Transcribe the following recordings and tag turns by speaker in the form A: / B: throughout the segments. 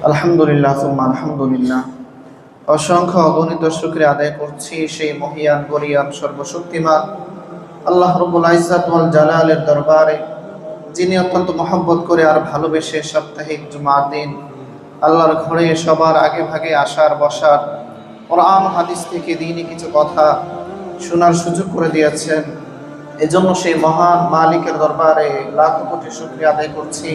A: আলহামদুলিল্লাহ সুম্মা আলহামদুলিল্লাহ। অসংখ্য অগণিত শুকরিয়া আদায় করছি সেই মহিয়ান গরিয়ান সর্বশক্তিমান আল্লাহ রাব্বুল ইজ্জত ওয়াল জালালের দরবারে, যিনি অত্যন্ত মহব্বত করে আর ভালোবেসে সাপ্তাহিক জুমার দিন আল্লাহর ঘরে সবার আগে ভাগে আসার বসার, কোরআন হাদিস থেকে দিনই কিছু কথা শোনার সুযোগ করে দিয়েছেন। এজন্য সেই মহান মালিকের দরবারে লাখ কোটি শুকরিয়া আদায় করছি।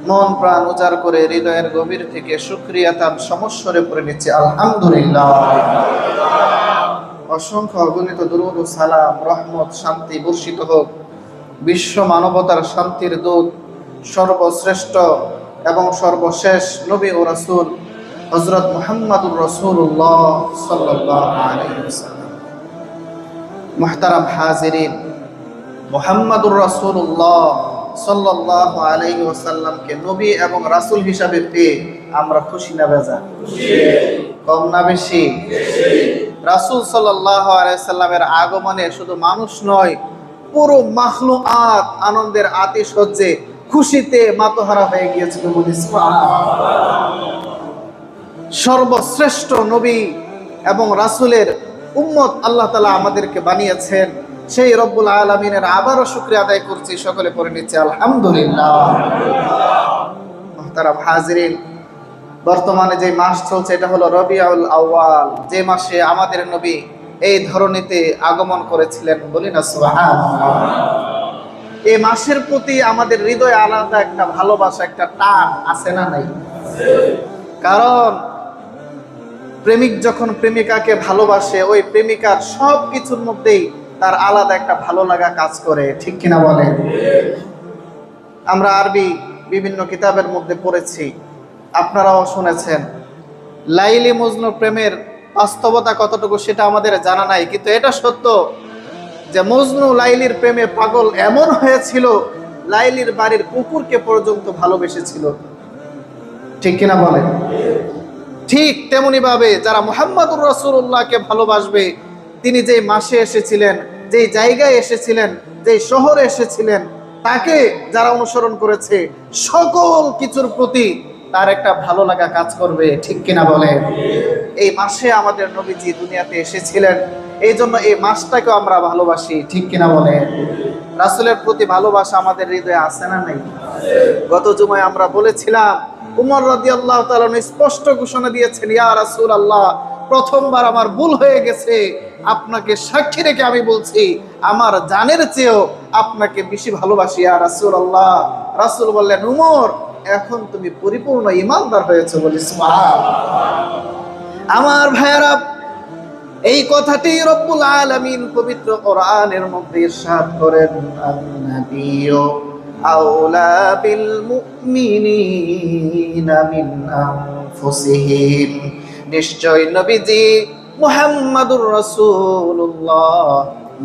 A: মন প্রাণ উজাড় করে হৃদয়ের গভীর থেকে শুকরিয়া তার সমস্বরে পড়ে নিচ্ছে আলহামদুলিল্লাহ। অসংখ্য অগণিত দুরূদ ও সালাম, রহমত, শান্তি বর্ষিত হোক বিশ্ব মানবতার শান্তির দূত, সর্বশ্রেষ্ঠ এবং সর্বশেষ নবী ও রাসূল হযরত মুহাম্মদুর রাসূলুল্লাহ সাল্লাল্লাহু আলাইহি ওয়াসাল্লাম। মুহতারাম হাজিরিন, মুহাম্মদুর রাসূলুল্লাহ সাল্লাল্লাহু আলাইহি ওয়াসাল্লামকে নবী এবং রাসূল হিসাবে পেয়ে আমরা খুশি না বেজার? কম না বেশি? রাসূল সাল্লাল্লাহু আলাইহি ওয়াসাল্লামের আগমনে শুধু মানুষ নয়, পুরো মাখলুকাত আনন্দের আতিশয্যে খুশিতে মাতোহারা হয়ে গিয়েছিল। সর্বশ্রেষ্ঠ নবী এবং রাসূলের উম্মত আল্লাহ তাআলা আমাদেরকে বানিয়েছেন। সেই রব্বুল আলামিনের আবারও শুকরিয়া আদায় করছি, সকলে পড়ে নিচ্ছে আলহামদুলিল্লাহ। মুহতারাম হাজিরিন, বর্তমানে যে মাস চলছে এটা হলো রবিউল আউয়াল, যে মাসে আমাদের নবী এই ধরনীতে আগমন করেছিলেন। বলি না সুবহানাল্লাহ। এই মাসের প্রতি আমাদের হৃদয়ে আলাদা একটা ভালোবাসা, একটা টান আছে না নাই? কারণ প্রেমিক যখন প্রেমিকাকে ভালোবাসে, ওই প্রেমিকার সব কিছুর মধ্যেই তার আলাদা একটা ভালো লাগা কাজ করে, ঠিক কিনা বলেন? আমরা আরবি বিভিন্ন কিতাবের মধ্যে পড়েছি, আপনারাও শুনেছেন। লাইলি মজনু প্রেমের বাস্তবতা কতটুকু সেটা আমাদের জানা নাই, কিন্তু এটা সত্য যে মজনু লাইলির প্রেমে পাগল এমন হয়েছিল, লাইলির বাড়ির কুকুরকে পর্যন্ত ভালোবেসেছিল, ঠিক কিনা বলেন? ঠিক তেমনি ভাবে যারা মুহাম্মদুর রাসূলুল্লাহকে ভালোবাসবে, তিনি যে মাসে এসেছিলেন, যে জায়গায় এসেছিলেন, যে শহরে এসেছিলেন, তাকে যারা অনুসরণ করেছে, সকল কিছুর প্রতি তার একটা ভালো লাগা কাজ করবে, ঠিক কিনা বলে? এই মাসে আমাদের নবীজি দুনিয়াতে এসেছিলেন, এই জন্য এই মাসটাকে আমরা ভালোবাসি, ঠিক কিনা বলে? রাসূলের প্রতি ভালোবাসা আমাদের হৃদয়ে আছে না নাই? গত জুমায় আমরা বলেছিলাম, উমর রাদিয়াল্লাহু তাআলা স্পষ্ট ঘোষণা দিয়েছেন, ইয়া রাসূলুল্লাহ, প্রথমবার আমার ভুল হয়ে গেছে, আপনাকে সাক্ষী রেখে আমি বলছি, আমার জানের চেয়েও আপনাকে বেশি ভালোবাসি ইয়া রাসূলুল্লাহ। রাসূল বললেন, উমর, এখন তুমি পরিপূর্ণ ঈমানদার হয়েছে। বলি সুবহানাল্লাহ। আমার ভাইয়েরা, এই কথাটি রব্বুল আলামিন পবিত্র কোরআনের মধ্যে ইরশাদ করেন, আন-নাবিয়্যু আওলা বিল মুমিনিনা মিন আনফুসিহিম, নিশ্চয় নবীজি মুহাম্মাদুর রাসূলুল্লাহ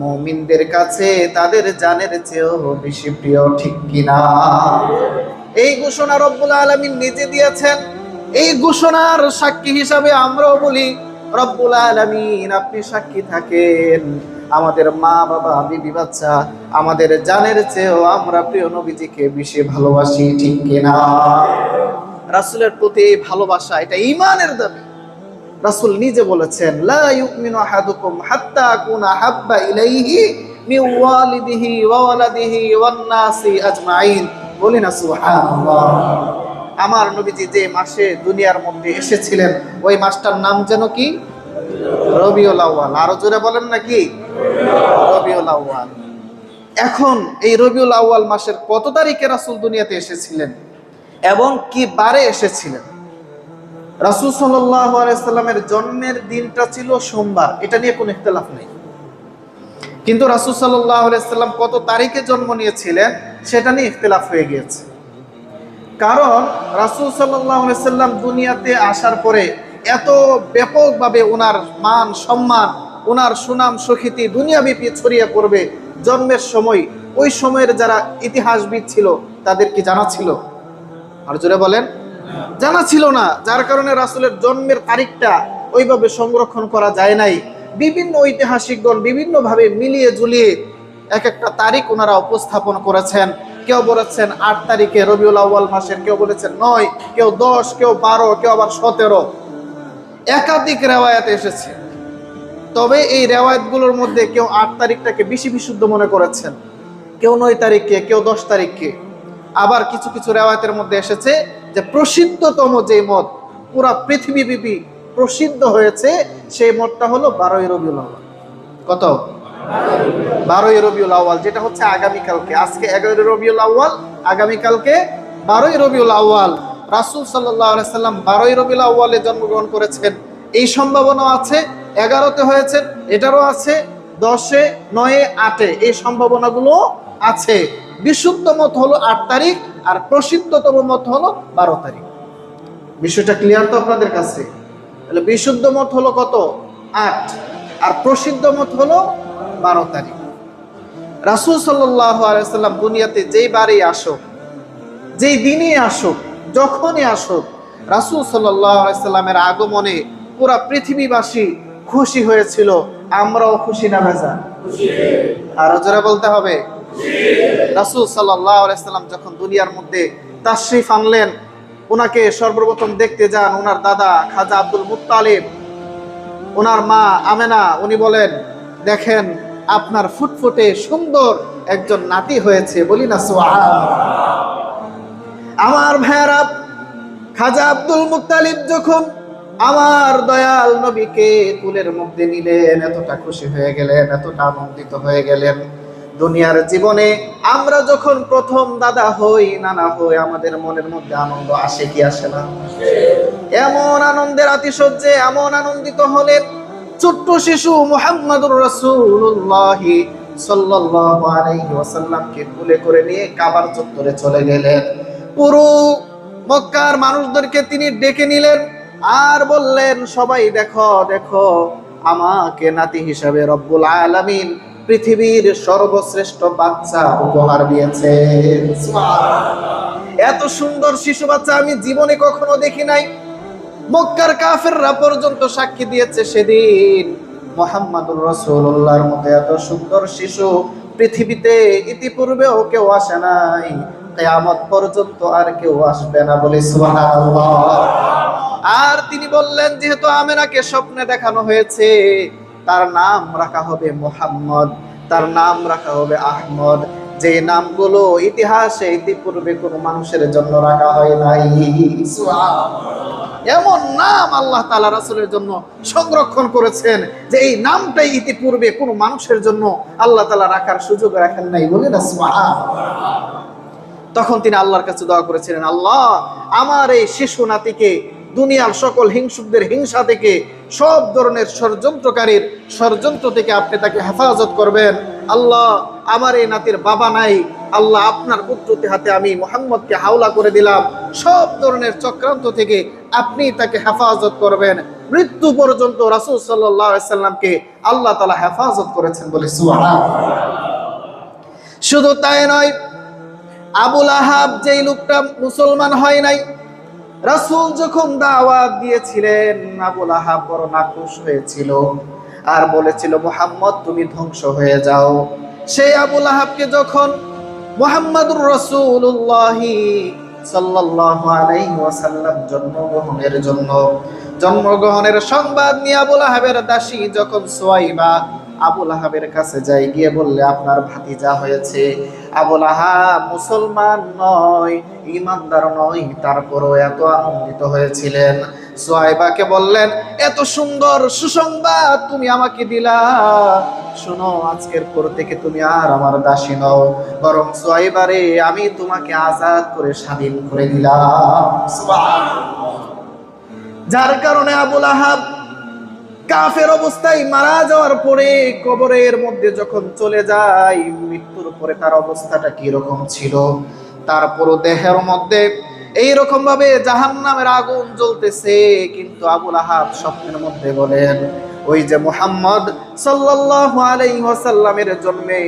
A: মুমিনদের কাছে তাদের জানের চেয়েও বেশি প্রিয়, ঠিক কিনা? এই ঘোষণা রব্বুল আলামিন নিজে দিয়েছেন। এই ঘোষণার সাক্ষী হিসাবে আমরাও বলি, রব্বুল আলামিন আপনি সাক্ষী থাকেন, আমাদের মা বাবা বিবি বাচ্চা আমাদের জানের চেয়েও আমরা প্রিয় নবীজিকে বেশি ভালোবাসি, ঠিক কিনা? রাসূলের প্রতি এই ভালোবাসা, এটা ঈমানের দাবি। রাসূল নিজে বলেছেন, লা ইউমিনু আহাদুকুম হাত্তা আকুনা হাব্বা ইলাইহি মিন ওয়ালিদিহি ওয়া ওয়ালাদিহি ওয়ান নাসি আজমাইন। বলি না সুবহানাল্লাহ। আমার নবীজি যে মাসে দুনিয়ার মধ্যে এসেছিলেন, ওই মাসটার নাম যেন কি? রবিউল আউয়াল। আরো জোরে বলেন না কি? রবিউল আউয়াল। এখন এই রবিউল আউয়াল মাসের কত তারিখে রাসূল দুনিয়াতে এসেছিলেন এবং কি বারে এসেছিলেন? রাসূল সাল্লাল্লাহু আলাইহি সাল্লামের জন্মের দিনটা ছিল সোমবার, এটা নিয়ে কোনো ইখতিলাফ নেই। কিন্তু রাসূল সাল্লাল্লাহু আলাইহি সাল্লাম কত তারিখে জন্ম নিয়েছিলেন সেটা নিয়ে ইখতিলাফ হয়ে গিয়েছে। কারণ রাসূল সাল্লাল্লাহু আলাইহি সাল্লাম দুনিয়াতে আসার পরে এত ব্যাপকভাবে ওনার মান সম্মান, ওনার সুনাম সুখ্যাতি দুনিয়াব্যাপী ছড়িয়ে পড়বে, জন্মের সময় ওই সময়ের যারা ইতিহাসবিদ ছিল তাদের কি জানা ছিল? আর জোরে বলেন, জানা ছিল না। যার কারণে রাসূলের জন্মের তারিখটা ওইভাবে সংরক্ষণ করা যায় নাই। বিভিন্ন ঐতিহাসিকগণ বিভিন্নভাবে মিলিয়ে ঝুলিয়ে এক একটা তারিখ ওনারা উপস্থাপন করেছেন। কেউ বলেছেন 8 তারিখে রবিউল আউয়াল মাসের, কেউ বলেছেন 9, কেউ 10, কেউ 12, কেউ আবার 17। একাধিক রেওয়ায়াত এসেছে। তবে এই রেওয়ায়াতগুলোর মধ্যে কেউ 8 তারিখটাকে বেশি বিশুদ্ধ মনে করেছেন, কেউ 9 তারিখকে, কেউ 10 তারিখকে। আবার কিছু কিছু রেওয়ায়াতের মধ্যে এসেছে যে প্রসিদ্ধতম যে মত, পুরা পৃথিবীব্যাপী প্রসিদ্ধ হয়েছে, সেই মতটা হলো 12ই রবিউল আউয়াল। কত? 12ই রবিউল আউয়াল, যেটা হচ্ছে আগামীকালকে। আজকে 11ই রবিউল আউয়াল, আগামীকালকে 12ই রবিউল আউয়াল। রাসূল সাল্লাল্লাহু আলাইহি সাল্লাম 12ই রবিউল আউয়ালে জন্মগ্রহণ করেছেন, এই সম্ভাবনা আছে। 11তে হয়েছে, এটারও আছে। 10-এ, 9-এ, 8-এ, এই সম্ভাবনাগুলো আছে। বিশুদ্ধ মত হলো 8 তারিখ, আর প্রসিদ্ধতম মত হলো 12 তারিখ। বিষয়টা ক্লিয়ার তো আপনাদের কাছে? তাহলে বিশুদ্ধ মত হলো কত? 8, আর প্রসিদ্ধ মত হলো 12 তারিখ। রাসূল সাল্লাল্লাহু আলাইহি সাল্লাম দুনিয়াতে যেই বারেই আসুক, যেই দিনই আসুক, যখনই আসুক, রাসূল সাল্লাল্লাহু আলাইহি সাল্লামের আগমনে পুরা পৃথিবীবাসী খুশি হয়েছিল। আমরাও খুশি না ভেজা? আরো জোরে বলতে হবে। রাসূল সাল্লাল্লাহু আলাইহি সাল্লাম যখন দুনিয়ার মধ্যে তাশরিফ আনলেন, ওনাকে সর্বপ্রথম দেখতে যান ওনার দাদা খাজা আব্দুল মুত্তালিব, ওনার মা আমেনা। উনি বলেন, দেখেন আপনার ফুটফুটে সুন্দর একজন নাতি হয়েছে। বলি না সুবহানাল্লাহ। আমার ভাইয়েরা, খাজা আব্দুল মুত্তালিব যখন আমার দয়াল নবীকে কুলের মধ্যে নিলেন, এতটা খুশি হয়ে গেলেন, এতটা আনন্দিত হয়ে গেলেন। দুনিয়ার জীবনে আমরা যখন প্রথম দাদা হই, নানা হই, আমাদের মনের মধ্যে আনন্দ আসে কি আসে না? এমন আনন্দের আতিশয্যে এমন আনন্দিত হলেন, ছোট্ট শিশু মুহাম্মদুর রাসূলুল্লাহ সাল্লাল্লাহু আলাইহি ওয়াসাল্লামকে কোলে করে নিয়ে কাবার চত্বরে চলে গেলেন। পুরো মক্কার মানুষদেরকে তিনি ডেকে নিলেন আর বললেন, সবাই দেখো দেখো, আমাকে নাতি হিসাবে রব্বুল আলামিন পৃথিবীর সর্বশ্রেষ্ঠ বাচ্চা উপহার দিয়েছে। এত সুন্দর শিশু বাচ্চা আমি জীবনে কখনো দেখি নাই। মক্কার কাফেররা পর্যন্ত সাক্ষী দিয়েছে সেদিন, মুহাম্মদুর রাসূলুল্লাহর মতো এত সুন্দর শিশু পৃথিবীতে ইতিপূর্বেও কেউ আসে নাই, কিয়ামত পর্যন্ত আর কেউ আসবে না। বলে সুবহানাল্লাহ। আর তিনি বললেন, যেহেতু আমেনাকে স্বপ্নে দেখানো হয়েছে, তার নাম রাখা হবে মুহাম্মদ, তার নাম রাখা হবে আহমদ, যে নামগুলো ইতিহাসে ইতিপূর্বে কোনো মানুষের জন্য রাখা হয় নাই। এমন নাম আল্লাহ তাআলা রাসূলের জন্য সংরক্ষণ করেছেন যে এই নামটাই ইতিপূর্বে কোনো মানুষের জন্য আল্লাহ তাআলা রাখার সুযোগ রাখেন নাই। বলে না সুবহানাল্লাহ। তখন তিনি আল্লাহর কাছে দোয়া করেছিলেন, আল্লাহ আমার এই শিশু নাতিকে দুনিয়ার সকল হিংসুকদের হিংসা থেকে, সব ধরনের ষড়যন্ত্রকারীর ষড়যন্ত্র থেকে আপনি তাকে হেফাজত করবেন। আল্লাহ আমার এই নাতির বাবা নাই, আল্লাহ আপনার কুদরতি হাতে আমি মুহাম্মদকে হাওলা করে দিলাম, সব ধরনের চক্রান্ত থেকে আপনি তাকে হেফাজত করবেন। মৃত্যু পর্যন্ত রাসূল সাল্লাল্লাহু আলাইহি সাল্লামকে আল্লাহ তাআলা হেফাজত করেছেন। বলে সুবহানাল্লাহ। শুধু তাই নয়, আবুল আহাব যেই লোকটা মুসলমান হয় নাই, রাসূল যখন দাওয়াত দিয়েছিলেন, আবুল আহাব বড় নাখুশ হয়েছিল আর বলেছিল, মুহাম্মদ তুমি ধ্বংস হয়ে যাও। সেই আবুল আহাবকে যখন মুহাম্মদুর রাসূলুল্লাহ সাল্লাল্লাহু আলাইহি ওয়াসাল্লাম জন্মগ্রহণের সংবাদ নিয়ে আবুল আহাবের দাসী যখন সুয়াইবা আবুল আহাবের কাছে যাই, গিয়ে বললে, আপনার ভাতিজা হয়েছে। আবুল আহাব মুসলমান নয়, ঈমানদার নয়, তারপরও এত আনন্দিত হয়েছিলেন। সুয়াইবাকে বললেন, এত সুন্দর সুসংবাদ তুমি আমাকে দিলা, শোনো, আজকের পর থেকে তুমি আর আমার দাসী নও, বরং সুয়াইবারে আমি তোমাকে আজাদ করে স্বাধীন করে দিলাম। সুবহানাল্লাহ। যার কারণে আবুল আহাব কাফের অবস্থায় মারা যাওয়ার পরে কবরের মধ্যে যখন চলে যায়, মৃত্যুর পরে তার অবস্থাটা কি রকম ছিল, তার পুরো দেহের মধ্যে এইরকম ভাবে জাহান্নামের আগুন জ্বলতেছে। কিন্তু আবুল আহাব স্বপ্নের মধ্যে বলেন, ওই যে মুহাম্মদ সাল্লাল্লাহু আলাইহি ওয়াসাল্লামের জন্মে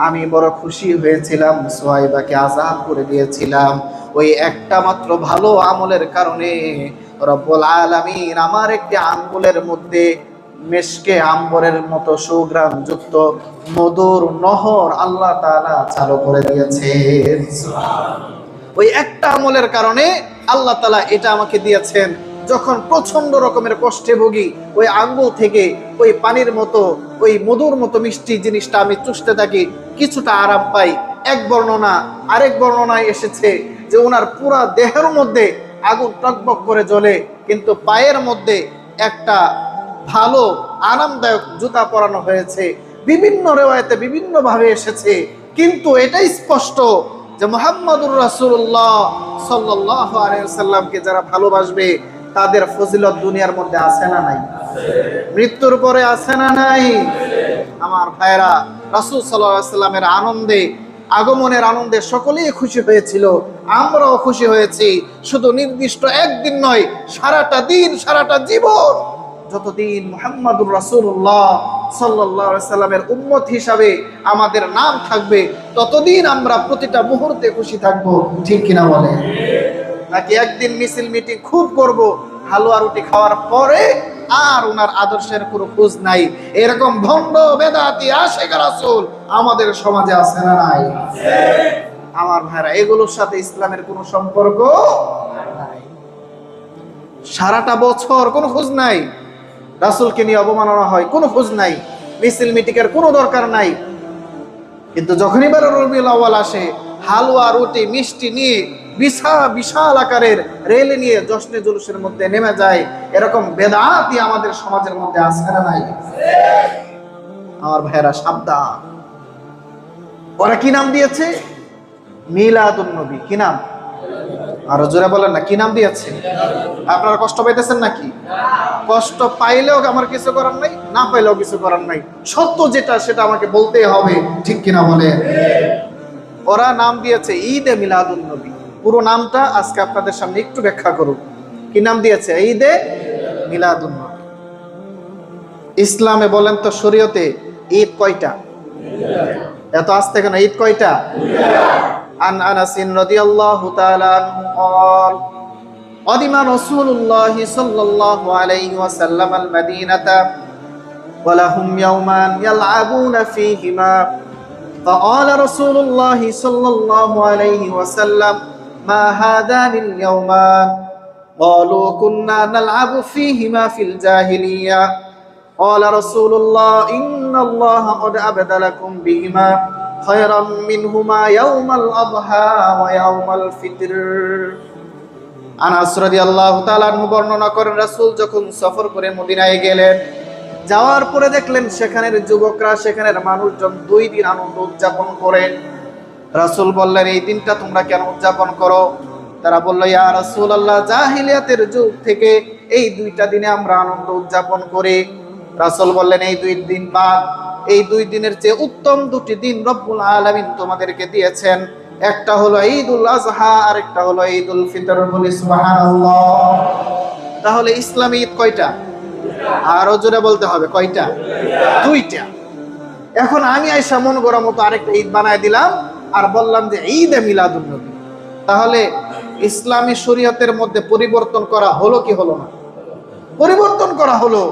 A: আমি বড় খুশি হয়েছিলাম, সুহাইবাকে আজাদ করে দিয়েছিলাম, ওই একটা মাত্র ভালো আমলের কারণে রব্বুল আলামিন আমার একটি আঙ্গুলের মধ্যে মেশকে আম্বরের মতো সুগ্রাম যুক্ত মধুর নহর আল্লাহ তাআলা চালু করে দিয়েছেন। ওই একটা আমলের কারণে আল্লাহ তাআলা এটা আমাকে দিয়েছেন। যখন প্রচন্ড রকমের কষ্টে ভুগি, ওই আঙ্গুল থেকে ওই পানির মতো ওই মধুর মতো মিষ্টি জিনিসটা আমি চুষতে থাকি, কিছুটা আরাম পাই। এক বর্ণনা, আরেক বর্ণনায় এসেছে যে ওনার পুরা দেহের মধ্যে আগুন টকবক করে জ্বলে, কিন্তু পায়ের মধ্যে একটা ভালো আরামদায়ক জুতা পরানো হয়েছে। বিভিন্ন রিওয়ায়াতে বিভিন্ন ভাবে এসেছে, কিন্তু এটাই স্পষ্ট যে মুহাম্মদুর রাসূলুল্লাহ সাল্লাল্লাহু আলাইহি ওয়াসাল্লামকে যারা ভালোবাসবে তাদের ফজিলত দুনিয়ার মধ্যে আছে না নাই? মৃত্যুর পরে আছে না নাই? আমার ভাইরা, রাসূল সাল্লাল্লাহু আলাইহি ওয়াসাল্লামের আনন্দে, আগমনের আনন্দে সকলেই খুশি হয়েছিল, আমরাও খুশি হয়েছি। শুধু নির্দিষ্ট একদিন নয়, সারাটা দিন, সারাটা জীবন, যতদিন মুহাম্মদুর রাসূলুল্লাহ সাল্লাল্লাহু আলাইহি সাল্লামের উম্মত হিসাবে আমাদের নাম থাকবে, ততদিন আমরা প্রতিটা মুহূর্তে খুশি থাকবো। ঠিক কিনা বলে? নাকি একদিন মিছিল মিটিং খুব করব, হালুয়া রুটি খাওয়ার পরে আর ওনার আদর্শের কোনো খোঁজ নাই? এরকম ভণ্ড বেদাতি আশিক রাসূল আমাদের সমাজে আছে না নাই? আমার ভাইরা, এগুলোর সাথে ইসলামের কোনো সম্পর্ক নাই। সারাটা বছর কোনো খোঁজ নাই, রাসূলকে নিয়ে অবমাননা হয়, কোনো খোঁজ নাই, মিছিল মিটিংয়ের কোনো দরকার নাই। কিন্তু যখনই বার রবিউল আউয়াল আসে, হালুয়া রুটি মিষ্টি নিয়ে বিশাল আকারের রেল নিয়ে জশ্নে জুলুসের মধ্যে নেমে যায়। এরকম বেদাতি আমাদের সমাজের মধ্যে আছে না নাই? আমার ভাইয়েরা, সাবধান। ওরা কি নাম দিয়েছে? মিলাদুন নবী। কি নাম? আরো জোরে বলেন না, কি নাম দিয়েছে? আপনারা কষ্ট পাইতেছেন নাকি? কষ্ট পাইলেও আমার কিছু করার নাই, না পাইলেও কিছু করার নাই। সত্য যেটা সেটা আমাকে বলতেই হবে। ঠিক কিনা বলে? ওরা নাম দিয়েছে ঈদে মিলাদুন নবী। পুরো নামটা আজকে আপনাদের সামনে একটু ব্যাখ্যা করুন। কি নাম দিয়েছে? ঈদে মিলাদুন নবী। ইসলামে বলেন তো, শরীয়তে ঈদ কয়টা? এত আস্তে কেন? ঈদ কয়টা? عن أنس رضي الله تعالى عنه قال قدم رسول الله صلى الله عليه وسلم المدينة ولهم يومان يلعبون فيهما فقال رسول الله صلى الله عليه وسلم ما هذان اليومان قالوا كنا نلعب فيهما في الجاهلية قال رسول الله إن الله قد أبدلكم بهما خيرا منهما يوم الأضحى ويوم الفطر। আনাস রাদিয়াল্লাহু তাআলা আনহু বর্ণনা করেন, রাসূল যখন সফর করে মদিনায় গেলেন, যাওয়ার পরে দেখলেন সেখানের যুবকরা, সেখানের মানুষজন 2 দিন আনন্দ উদযাপন করেন। রাসূল বললেন, এই দিনটা তোমরা কেন উদযাপন করো? তারা বলল, ইয়া রাসূলুল্লাহ, জাহিলিয়াতের যুগ থেকে এই 2টা দিনে আমরা আনন্দ উদযাপন করি। রাসূল বললেন, এই 2 দিন বাদ এই 2 দিনের চেয়ে উত্তম 2টি দিন রব্বুল আলামিন তোমাদেরকে দিয়েছেন। একটা হলো ঈদুল আযহা, আর একটা হলো ঈদুল ফিতর। বলি সুবহানাল্লাহ। তাহলে ইসলামী ঈদ কয়টা? আরো জোরে বলতে হবে, কয়টা? 2টা। এখন আমি আয়েশা মন গড়া মতো আরেকটা ঈদ বানায় দিলাম আর বললাম যে ঈদে মিলাদুন নবী। তাহলে ইসলামী শরীয়তের মধ্যে পরিবর্তন করা হলো কি হলো না? পরিবর্তন করা হলো।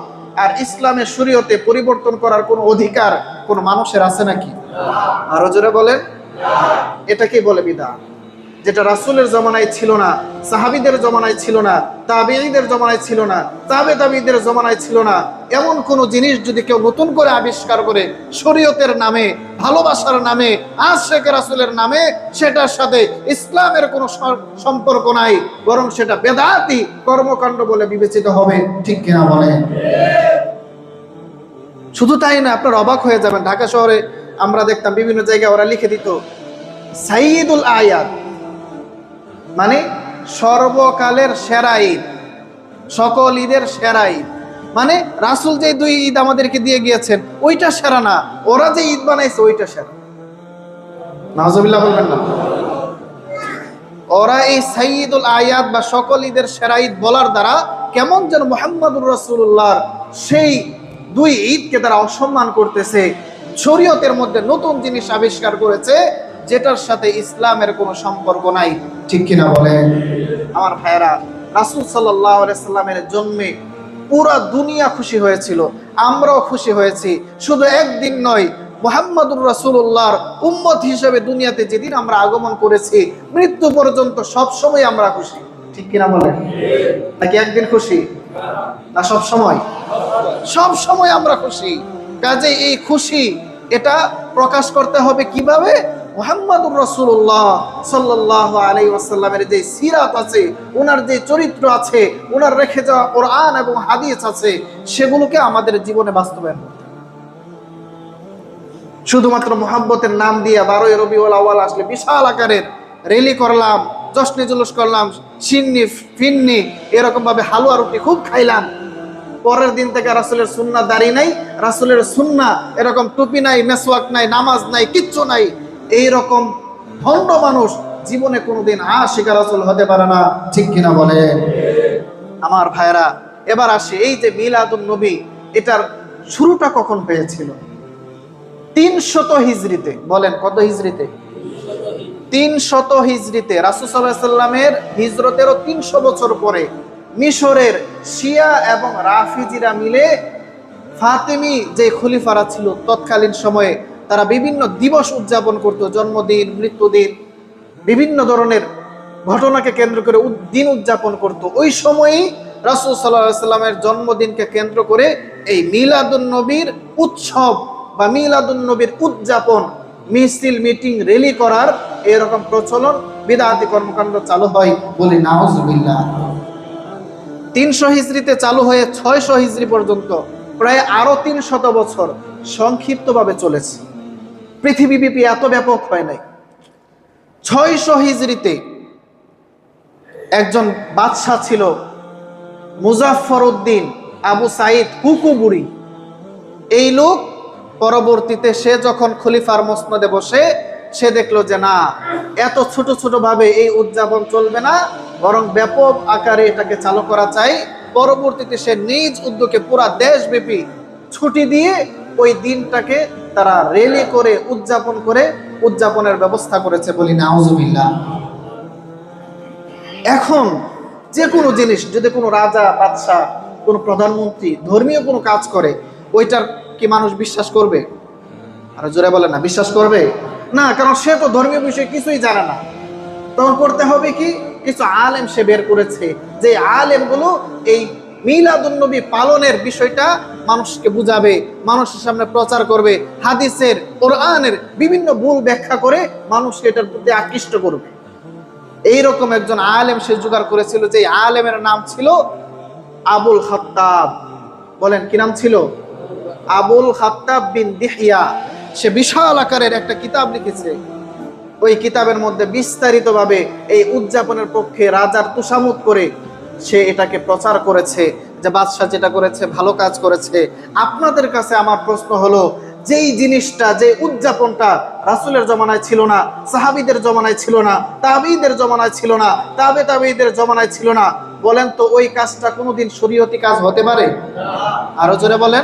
A: আর ইসলামের শরীয়তে পরিবর্তন করার কোন অধিকার কোন মানুষের আছে নাকি? আরো জোরে বলেন। এটাকে বলে বিদআত, যেটা রাসূলের জমানায় ছিল না, সাহাবীদের জমানায় ছিল না, তাবেঈদের জমানায় ছিল না, তাবেঈদের জমানায় ছিল না। এমন কোন জিনিস যদি কেউ নতুন করে আবিষ্কার করে শরীয়তের নামে, ভালোবাসার নামে, আশিক রাসূলের নামে, সেটার সাথে ইসলামের কোনো সম্পর্ক নাই, বরং সেটা বেদাতি কর্মকাণ্ড বলে বিবেচিত হবে। ঠিক কিনা বলেন? শুধু তাই না, আপনারা অবাক হয়ে যাবেন, ঢাকা শহরে আমরা দেখতাম বিভিন্ন জায়গায় ওরা লিখে দিত সাইয়্যিদুল আয়াত, মানে সর্বকালের সেরা ঈদ, সকল ঈদের সেরা ঈদ। মানে রাসূল যে 2 ঈদ আমাদেরকে দিয়ে গিয়েছেন ওইটা সেরা না, ওরা যে ঈদ বানাইছে ওইটা সেরা। নাউজুবিল্লাহ বলবেন না? ওরা এই সাইয়্যিদুল আয়াত বা সকল ঈদের সেরা ঈদ বলার দ্বারা কেমন যেন মুহাম্মদুর রাসূলুল্লাহর সেই 2 ঈদকে তারা অসম্মান করতেছে, শরীয়তের মধ্যে নতুন জিনিস আবিষ্কার করেছে যেটার সাথে ইসলামের কোনো সম্পর্ক নাই। ঠিক কিনা বলেন? আমার ভাইয়েরা, রাসূল সাল্লাল্লাহু আলাইহি সাল্লামের জন্মে পুরা দুনিয়া খুশি হয়েছিল, আমরাও খুশি হয়েছি। শুধু একদিন নয়, মুহাম্মদুর রাসূলুল্লাহর উম্মত হিসেবে দুনিয়াতে যেদিন আমরা আগমন করেছি, মৃত্যু পর্যন্ত সব সময় আমরা খুশি। ঠিক কিনা বলেন? নাকি একদিন খুশি না সব সময়? সব সময় আমরা খুশি। কাজে এই খুশি এটা প্রকাশ করতে হবে কিভাবে? মুহাম্মদুর রাসূলুল্লাহ সাল্লাল্লাহু আলাইহি ওয়াসাল্লামের যে সিরাত আছে, ওনার যে চরিত্র আছে, ওনার রেখে যাওয়া কোরআন এবং হাদিস আছে, সেগুলোকে আমাদের জীবনে বাস্তবায়ন করতে হবে। শুধুমাত্র মুহাব্বতের নাম দিয়ে 12ই রবিউল আউয়াল আসলে বিশাল আকারের র্যালি করলাম, জশ্নে জুলুস করলাম, সিন্নি ফিন্নি এরকম ভাবে হালুয়া রুটি খুব খাইলাম, পরের দিন থেকে রাসূলের সুন্নাহ দাড়ি নাই, রাসূলের সুন্নাহ এরকম টুপি নাই, মেসওয়াক নাই, নামাজ নাই, কিচ্ছু নাই, এইরকম ভণ্ড মানুষ জীবনে কোনোদিন আশিক রাসূল হতে পারে না। ঠিক কিনা বলে? আমার ভাইরা, এবার আসি এই যে মিলাদুন নবী, এটার শুরুটা কখন হয়েছিল? 300 হিজরিতে। বলেন কত হিজরিতে? 300 হিজরিতে। রাসূল সাল্লাল্লাহু আলাইহি সাল্লামের হিজরতেরও 300 বছর পরে মিশরের শিয়া এবং রাফিজিরা মিলে ফাতেমি যে খলিফারা ছিল তৎকালীন সময়ে, তারা বিভিন্ন দিবস উদযাপন করত, জন্মদিন, মৃত্যুদিন, বিভিন্ন ধরনের ঘটনাকে কেন্দ্র করে দিন উদযাপন করত। ওই সময়ই রাসূল সাল্লাল্লাহু আলাইহি সাল্লামের জন্মদিনকে কেন্দ্র করে এই মিলাদুন নবীর উৎসব বা মিলাদুন নবীর উদযাপন, মিছিল, মিটিং, র্যালি করার এরকম প্রচলন, বিদআতি কর্মকাণ্ড চালু হয়। বলি নাউজুবিল্লাহ। 300 হিজরিতে চালু হয়ে 600 হিজরি পর্যন্ত প্রায় আরো 300 বছর সংক্ষিপ্তভাবে চলেছে। পৃথিবীব্যাপী এত ব্যাপক হয় নাই। 600 হিজরিতে একজন বাদশাহ ছিল মুজাফফর উদ্দিন আবু সাইদ হুকুবুরি। এই লোক পরবর্তীতে সে যখন খলিফার মসনদে বসে, সে দেখলো যে না, এত ছোট ছোট ভাবে এই উদযাপন চলবে না, বরং ব্যাপক আকারে এটাকে চালু করা চাই। পরবর্তীতে সে নিজ উদ্যোগে পুরা দেশব্যাপী ছুটি দিয়ে ওই দিনটাকে তারা র্যালি করে উদযাপনের ব্যবস্থা করেছে। বলি নাউজুবিল্লাহ। এখন যে কোনো জিনিস, যদি কোনো রাজা, বাদশাহ, কোনো প্রধানমন্ত্রী ধর্মীয় কোনো কাজ করে, ওইটার কি মানুষ বিশ্বাস করবে? আর জোরে বলে না, বিশ্বাস করবে না, কারণ সে তো ধর্মীয় বিষয়ে কিছুই জানে না। তখন করতে হবে কি, কিছু আলেম সে বের করেছে, যে আলেমগুলো এই মিলাদুন নবী পালনের বিষয়টা মানুষকে বুঝাবে, মানুষের সামনে প্রচার করবে, হাদিসের, কোরআনের বিভিন্ন ভুল ব্যাখ্যা করে মানুষকে এটার প্রতি আকৃষ্ট করবে। এইরকম একজন আলেম সে জোগাড় করেছিল, যে আলেমের নাম ছিল আবুল খাত্তাব। বলেন কি নাম ছিল? আবুল খাত্তাব বিন দিহিয়া। সে বিশাল আকারের একটা কিতাব লিখেছে। ওই কিতাবের মধ্যে বিস্তারিতভাবে এই উদযাপনের পক্ষে রাজার তুষামুদ করে সে এটাকে প্রচার করেছে, যে বাদশাহ যেটা করেছে ভালো কাজ করেছে। আপনাদের কাছে আমার প্রশ্ন হলো, যেই জিনিসটা, যে উদযাপনটা রাসূলের জমানায় ছিল না, সাহাবীদের জমানায় ছিল না, তাবেঈদের জমানায় ছিল না, তাবেঈদের জমানায় ছিল না, বলেন তো ওই কাজটা কোনোদিন শরীয়তি কাজ হতে পারে? আরো জোরে বলেন।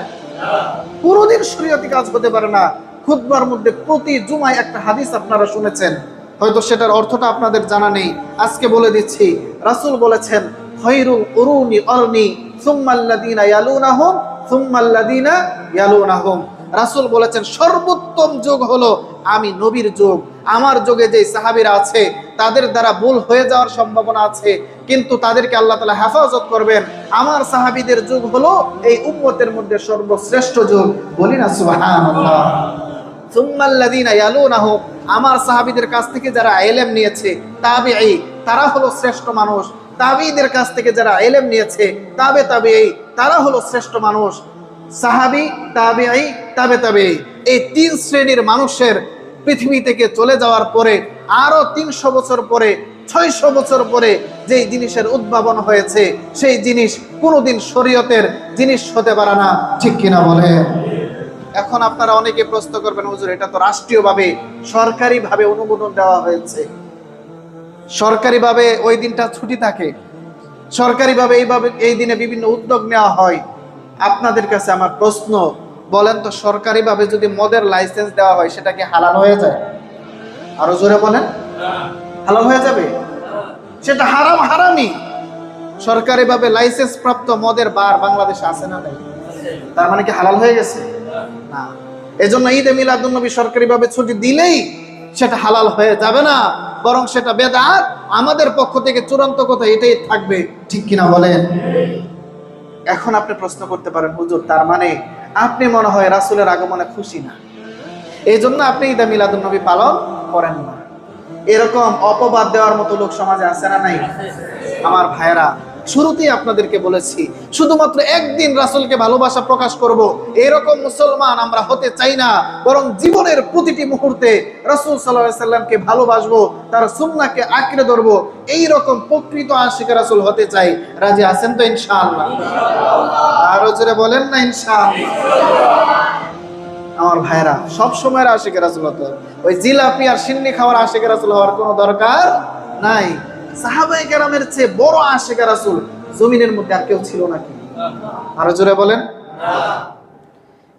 A: কোনোদিন শরীয়তি কাজ হতে পারে না। খুতবার মধ্যে প্রতি জুমায় একটা হাদিস আপনারা শুনেছেন, হয়তো সেটার অর্থটা আপনাদের জানা নেই, আজকে বলে দিচ্ছি। রাসূল বলেছেন, খায়রুল কুরুনি করনি সুম্মাল্লাযিনা ইয়ালুনাহুম সুম্মাল্লাযিনা ইয়ালুনাহুম। রাসূল বলেছেন, সর্বোত্তম যুগ হলো আমি নবীর যুগ। আমার যুগে যে সাহাবীরা আছে তাদের দ্বারা ভুল হয়ে যাওয়ার সম্ভাবনা আছে, কিন্তু তাদেরকে আল্লাহ তাআলা হেফাজত করবেন। আমার সাহাবীদের যুগ হলো এই উম্মতের মধ্যে সর্বশ্রেষ্ঠ যুগ। বলি না সুবহানাল্লাহ। সুম্মাল্লাযিনা ইয়ালুনাহুম, আমার সাহাবীদের কাছ থেকে যারা ইলম নিয়েছে, তাবেঈ, তারা হলো শ্রেষ্ঠ মানুষ। তাবেঈদের কাছ থেকে যারা ইলম নিয়েছে, তাবেঈ, তারা হলো শ্রেষ্ঠ মানুষ। সাহাবী, তাবেঈ, তাবেঈ, এই 3 শ্রেণীর মানুষের পৃথিবী থেকে চলে যাওয়ার পরে আরো 300 বছর পরে, 600 বছর পরে যেই জিনিসের উদ্ভাবন হয়েছে, সেই জিনিস কোনোদিন শরীয়তের জিনিস হতে পারে না। ঠিক কিনা বলে? এখন আপনারা অনেকে প্রশ্ন করবেন, হুজুর এটা তো রাষ্ট্রীয়ভাবে, সরকারিভাবে অনুমোদন দেওয়া হয়েছে, সরকারিভাবে ওই দিনটা ছুটি থাকে, সরকারিভাবে এই দিনে বিভিন্ন উদ্যোগ নেওয়া হয়। আপনাদের কাছে আমার প্রশ্ন, বলেন তো সরকারিভাবে যদি মদের লাইসেন্স দেওয়া হয়, সেটা কি হালাল হয়ে যায়? আরো জোরে বলেন। হালাল হয়ে যাবে? সেটা হারাম, হারামই। সরকারিভাবে লাইসেন্স প্রাপ্ত মদের বার বাংলাদেশে আছে না নাই? তার মানে কি হালাল হয়ে গেছে? না। এজন্য ঈদে মিলাদুন নবী সরকারিভাবে ছুটি দিলেই সেটা হালাল হয়ে যাবে না, বরং সেটা বেদাত। আমাদের পক্ষ থেকে চূড়ান্ত কথা এটাই থাকবে, ঠিক কিনা বলেন? এখন আপনি প্রশ্ন করতে পারেন, হুজুর তার মানে আপনি মনে হয় রাসূলের আগমনে খুশি না, এই জন্য আপনি ঈদে মিলাদুন নবী পালন করেন না। এরকম অপবাদ দেওয়ার মতো লোক সমাজে আছে না নাই? আমার ভাইয়েরা, শুরুতেই আপনাদেরকে বলেছি, শুধুমাত্র একদিন রাসূলকে ভালোবাসা প্রকাশ করব এরকম মুসলমান আমরা হতে চাই না, বরং জীবনের প্রতিটি মুহূর্তে রাসূল সাল্লাল্লাহু আলাইহি সাল্লামকে ভালোবাসবো, তার সুন্নাহকে আঁকড়ে ধরবো, এই রকম প্রকৃত আশিক রাসূল হতে চাই। রাজি আছেন তো ইনশাআল্লাহ? আরো জোরে বলেন না ইনশাআল্লাহ? আমার ভাইরা, সব সময়ের আশিক রাসূল হতে হবে, ওই জিলাপি আর সিন্নি খাওয়ার আশিক রাসূল হওয়ার কোনো দরকার নাই। সাহাবায়ে কেরামের চেয়ে বড় আশিক রাসূল জমিনের মধ্যে আর কেউ ছিল নাকি? আরো জোরে বলেন।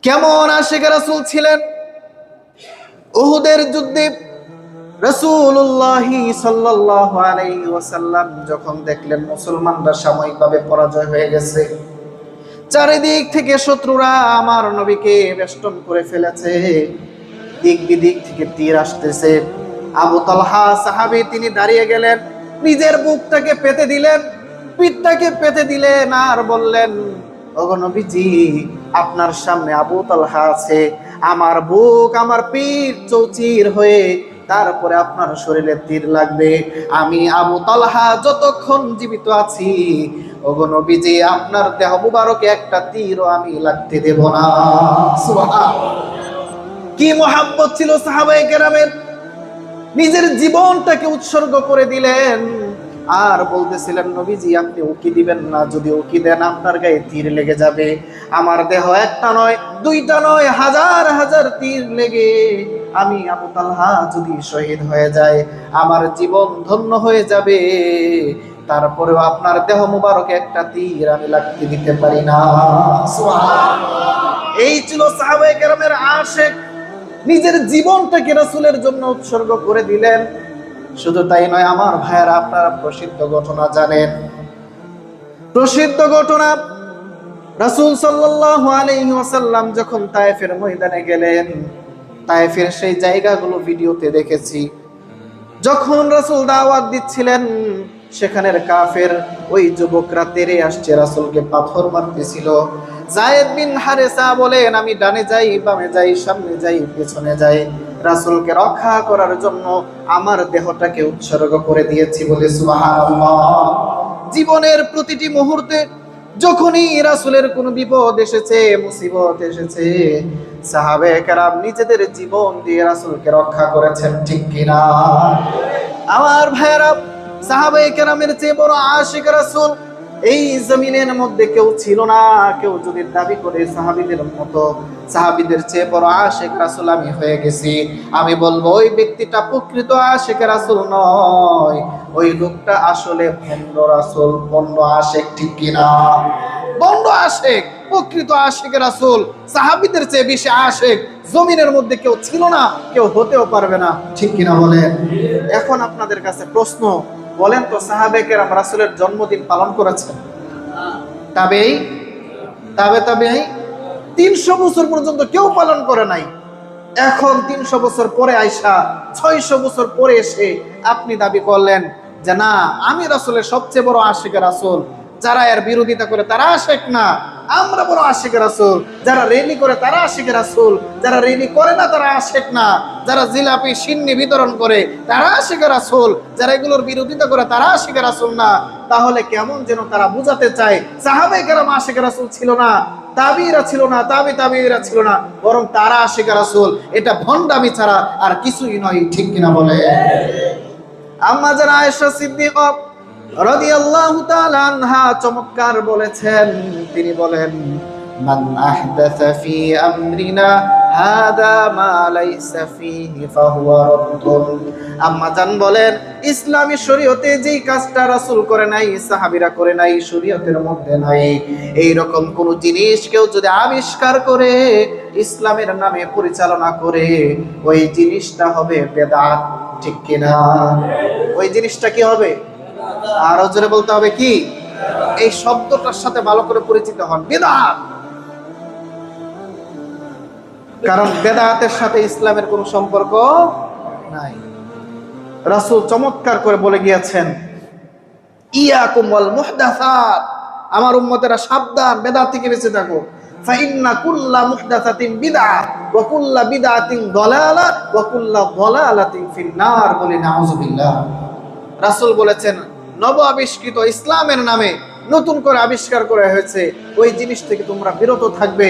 A: কেমন আশিক রাসূল ছিলেন? উহুদের যুদ্ধে রাসূলুল্লাহ সাল্লাল্লাহু আলাইহি ওয়াসাল্লাম যখন দেখলেন মুসলমানরা সাময়িকভাবে পরাজয় হয়ে গেছে, চারিদিক থেকে শত্রুরা আমার নবীকে বেষ্টন করে ফেলেছে, দিক বিদিক থেকে তীর আসতেছে, আবু তালহা সাহাবী তিনি দাঁড়িয়ে গেলেন, নিজের বুকটাকে পেতে দিলেন, পিঠটাকে পেতে দিলেন, আর বললেন, ওগো নবীজি, আপনার সামনে আবু তালহা আছে, আমার বুক আমার পিঠ চৌচির হয়ে তারপরে আপনার শরীরে তীর লাগবে, আমি আবু তালহা যতক্ষণ জীবিত আছি, ওগো নবীজি, আপনার দেহ মুবারকে একটা তীরও আমি লাগতে দেব না। সুবহানাল্লাহ। কি মুহাব্বত ছিল সাহাবায়ে কেরামের, নিজের জীবনটাকে উৎসর্গ করে দিলেন, আর বলতেছিলেন, নবীজি আপনি উকি দিবেন না, যদি উকি দেন আপনার গায়ে তীর লেগে যাবে, আমার দেহ একটা নয়, দুইটা নয়, হাজার হাজার তীর লেগে আমি আবু তালহা যদি শহীদ হয়ে যায়, আমার জীবন ধন্য হয়ে যাবে, তারপরেও আপনার দেহ মুবারকে একটা তীর আমি লাগতে দিতে পারি না। সুবহানাল্লাহ। এই ছিল সাহাবায়ে কেরামের আশিক, নিজের জীবনটাকে রাসূলের জন্য উৎসর্গ করে দিলেন। শুধু তাই নয় আমার ভাইয়েরা, আপনারা প্রসিদ্ধ ঘটনা জানেন, প্রসিদ্ধ ঘটনা, রাসূল সাল্লাল্লাহু আলাইহি ওয়াসাল্লাম যখন তায়েফের ময়দানে গেলেন, তায়েফের সেই জায়গাগুলো ভিডিওতে দেখেছি, যখন রাসূল দাওয়াত দিচ্ছিলেন, সেখানের কাফের ওই যুবকরা তেড়ে আসছে, রাসূলকে পাথর মারতেছিল। যায়েদ বিন হারেসা বলেন, আমি ডানে যাই, বামে যাই, সামনে যাই, পেছনে যাই, রাসূলকে রক্ষা করার জন্য আমার দেহটাকে উৎসর্গ করে দিয়েছি বলে সুবহানাল্লাহ। জীবনের প্রতিটি মুহূর্তে যখনই রাসূলের কোনো বিপদ এসেছে, মুসিবত এসেছে, সাহাবায়ে কেরাম নিজেদের জীবন দিয়ে রাসূলকে রক্ষা করেছেন, ঠিক কিনা? আমার ভাইয়েরা, সাহাবায়ে কেরামের চেয়ে বড় আশিক রাসূল এই জমিনের মধ্যে কেউ ছিল না। কেউ যদি দাবি করে সাহাবীদের মতো, সাহাবীদের চেয়ে বড় আশিক রাসূল আমি হয়ে গেছি, আমি বলবো ওই ব্যক্তিটা প্রকৃত আশিক রাসূল নয়, ওই লোকটা আসলে ভণ্ড রাসূল, ভণ্ড আশিক, ঠিক কিনা? ভণ্ড আশিক। প্রকৃত আশিক রাসূল সাহাবীদের চেয়ে বেশি আশিক জমিনের মধ্যে কেউ ছিল না, কেউ হতেও পারবে না, ঠিক কিনা বলেন? এখন আপনাদের কাছে প্রশ্ন, বলেন তো, সাহাবায়ে কেরাম রাসূলের জন্মদিন পালন করেছেন? তাবেঈ 300 বছর পর্যন্ত কেউ পালন করে নাই। এখন 300 বছর পরে আইসা, 600 বছর পরে এসে আপনি দাবি করলেন যে না, আমি রাসূলের সবচেয়ে বড় আশিক রাসূল। যারা এর বিরোধিতা করে তারা আশিক না, আমরা বড় আশিক রাসূল। যারা রেলি করে তারা আশিক রাসূল, যারা রেলি করে না তারা আশিক না। যারা জিলাপি সিন্নি বিতরণ করে তারা আশিক রাসূল, যারা এগুলোর বিরোধিতা করে তারা আশিক রাসূল না। তাহলে কেমন যেন তারা বুঝাতে চায় সাহাবায়ে কেরাম আশিক রাসূল ছিল না, তাবিঈরা ছিল না, তাবিঈরা ছিল না, বরং তারা আশিক রাসূল। এটা ভণ্ডামি ছাড়া আর কিছুই নয়, ঠিক কিনা বলে? আম্মা জান আয়েশা সিদ্দিকা রাদিয়াল্লাহু তাআলা আনহা চমৎকার বলেছেন, তিনি বলেন, মান আহদাসা ফি আমরিনা হাদা মা লাইসা ফিহি ফাহুয়া রাদ্দুন। আম্মা জান বলেন, ইসলামী শরীয়তে যেই কাজটা রাসূল করে নাই, সাহাবীরা করে নাই, শরীয়তের মধ্যে নাই, এই রকম কোন জিনিস কেউ যদি আবিষ্কার করে ইসলামের নামে পরিচালনা করে, ওই জিনিসটা হবে বেদাত, ঠিক কিনা? ওই জিনিসটা কি হবে? আরো জোরে বলতে হবে, কি? এই শব্দটার সাথে ভালো করে পরিচিত হন, বিদআত। কারণ বেদাতের সাথে ইসলামের কোনো সম্পর্ক নাই। রাসূল চমৎকার করে বলে গিয়েছেন, ইয়াকুম ওয়াল মুহদাসাত, আমার উম্মতেরা সাবধান, বেদাত থেকে বেঁচে থাকো। ফাইন্না কুল্লা মুহদাসাতিন বিদআ ওয়া কুল্লা বিদআতিন দালালা ওয়া কুল্লা দালালাতিন ফিন্নার। বলি নাউযুবিল্লাহ। রাসূল বলেছেন, নব আবিষ্কৃত ইসলামের নামে নতুন করে আবিষ্কার করা হয়েছে, ওই জিনিস থেকে তোমরা বিরত থাকবে।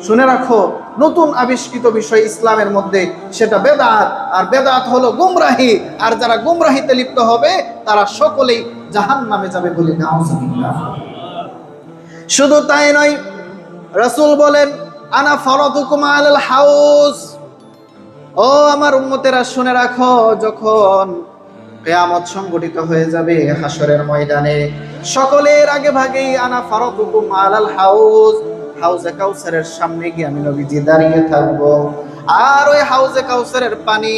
A: শুনে রাখো, নতুন আবিষ্কৃত বিষয় ইসলামের মধ্যে সেটা বেদাত, আর বেদাত হলো গুমরাহি, আর যারা গুমরাহিতে লিপ্ত হবে তারা সকলেই জাহান্নামে যাবে। বলি নাউযুবিল্লাহ। শুধু তাই নয়, রাসূল বলেন, আনা ফারাদুকুম আলাল হাউজ। ও আমার উম্মতেরা শুনে রাখো, যখন কিয়ামত সংঘটিত হয়ে যাবে হাসরের ময়দানে, সকলের আগে ভাগেই আনা ফারাদুকুম আলাল হাউজ, হাউজে কাউসারের সামনে গিয়ে আমি নবীজি দাঁড়িয়ে থাকবো। আর ওই হাউজে কাউসারের পানি